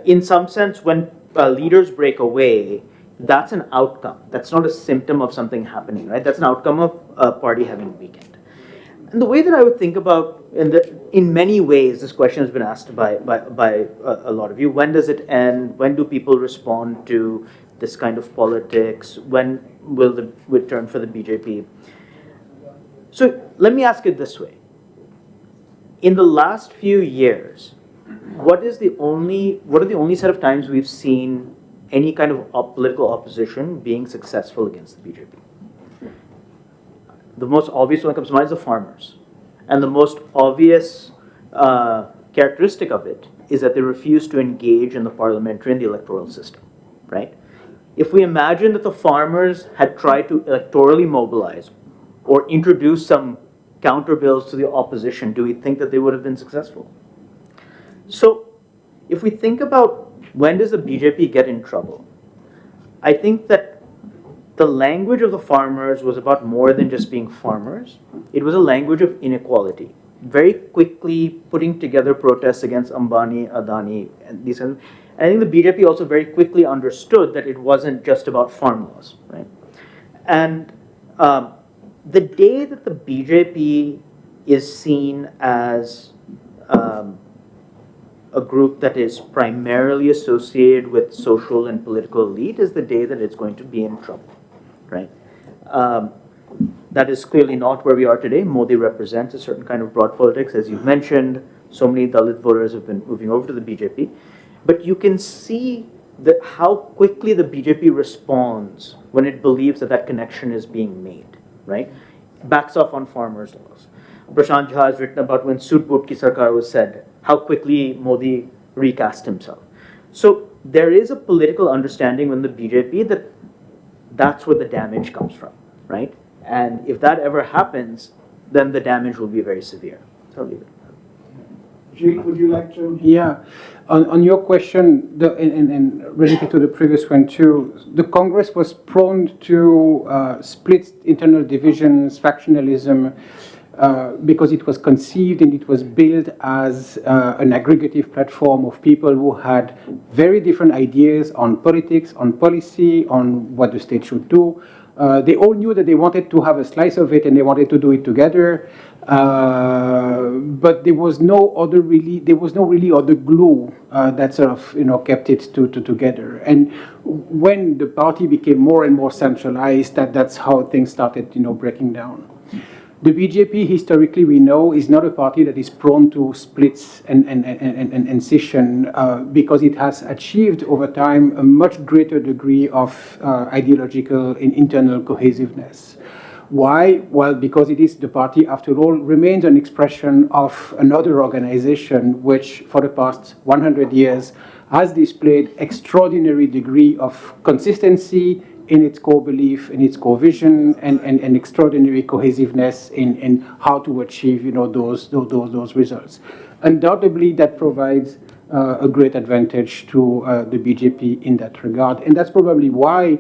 E: in some sense, when leaders break away, that's an outcome. That's not a symptom of something happening, right? That's an outcome of a party having a weekend. And the way that I would think about, in many ways, this question has been asked by a lot of you. When does it end? When do people respond to this kind of politics? When will it turn for the BJP? So let me ask it this way. In the last few years, what are the only set of times we've seen any kind of political opposition being successful against the BJP? The most obvious one that comes to mind is the farmers. And the most obvious characteristic of it is that they refuse to engage in the parliamentary and the electoral system, right? If we imagine that the farmers had tried to electorally mobilize or introduce some counter bills to the opposition, do we think that they would have been successful? So, if we think about when does the BJP get in trouble, I think that the language of the farmers was about more than just being farmers. It was a language of inequality. Very quickly putting together protests against Ambani, Adani, and these kinds of, and I think the BJP also very quickly understood that it wasn't just about farm laws, right? And the day that the BJP is seen as a group that is primarily associated with social and political elite is the day that it's going to be in trouble, right? That is clearly not where we are today. Modi represents a certain kind of broad politics, as you've mentioned. So many Dalit voters have been moving over to the BJP. But you can see how quickly the BJP responds when it believes that connection is being made, right? Backs off on farmers' laws. Prashant Jha has written about when Sud Boot Ki Sarkar was said, how quickly Modi recast himself. So there is a political understanding in the BJP that that's where the damage comes from, right? And if that ever happens, then the damage will be very severe. So I'll leave it.
G: Gilles, would you like to?
F: Yeah, on your question, and related to the previous one too, the Congress was prone to split internal divisions, factionalism, because it was conceived and it was built as an aggregative platform of people who had very different ideas on politics, on policy, on what the state should do. They all knew that they wanted to have a slice of it and they wanted to do it together. But there was no really other glue that sort of kept it together. And when the party became more and more centralized, that's how things started breaking down. The BJP, historically, we know, is not a party that is prone to splits and scission because it has achieved over time a much greater degree of ideological and internal cohesiveness. Why? Well, because it is the party, after all, remains an expression of another organization which, for the past 100 years, has displayed extraordinary degree of consistency in its core belief, in its core vision, and extraordinary cohesiveness in how to achieve, those results. Undoubtedly, that provides a great advantage to the BJP in that regard, and that's probably why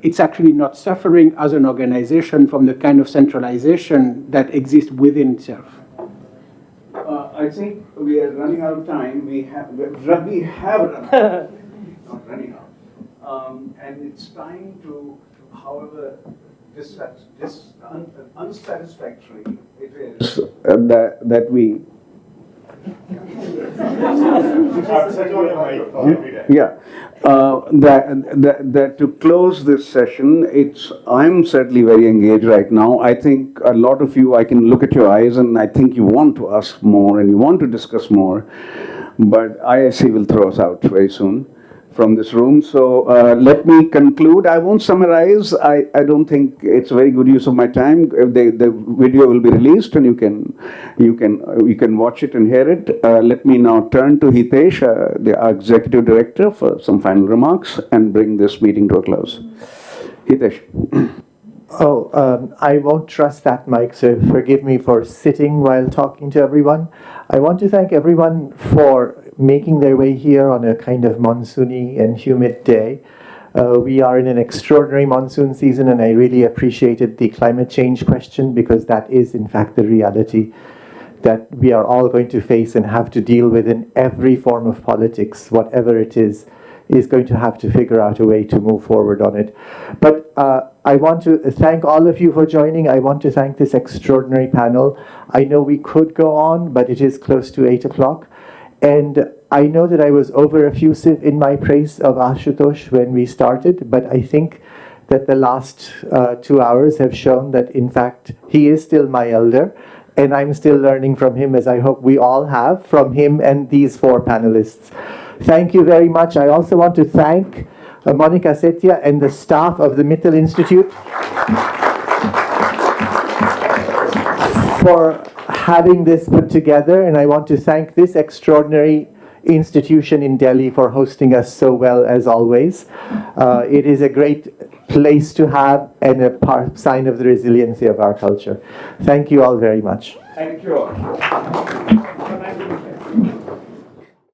F: it's actually not suffering as an organization from the kind of centralization that exists within itself.
G: I think we are running out of time. We have run out of time, not running out. And it's time to, however unsatisfactory it is, that we that to close this session, I'm certainly very engaged right now. I think a lot of you, I can look at your eyes and I think you want to ask more and you want to discuss more, but IIC will throw us out very soon from this room. So let me conclude. I won't summarize. I don't think it's a very good use of my time. The video will be released and you can watch it and hear it. Let me now turn to Hitesh, the Executive Director, for some final remarks and bring this meeting to a close. Hitesh.
A: I won't trust that mic, so forgive me for sitting while talking to everyone. I want to thank everyone for making their way here on a kind of monsoony and humid day. We are in an extraordinary monsoon season, and I really appreciated the climate change question because that is, in fact, the reality that we are all going to face and have to deal with in every form of politics, whatever it is going to have to figure out a way to move forward on it. But I want to thank all of you for joining. I want to thank this extraordinary panel. I know we could go on, but it is close to 8 o'clock. And I know that I was over effusive in my praise of Ashutosh when we started, but I think that the last 2 hours have shown that, in fact, he is still my elder, and I'm still learning from him, as I hope we all have, from him and these 4 panelists. Thank you very much. I also want to thank Monica Setia and the staff of the Mittal Institute for having this put together, and I want to thank this extraordinary institution in Delhi for hosting us so well, as always. It is a great place to have and a sign of the resiliency of our culture. Thank you all very much.
G: Thank you all.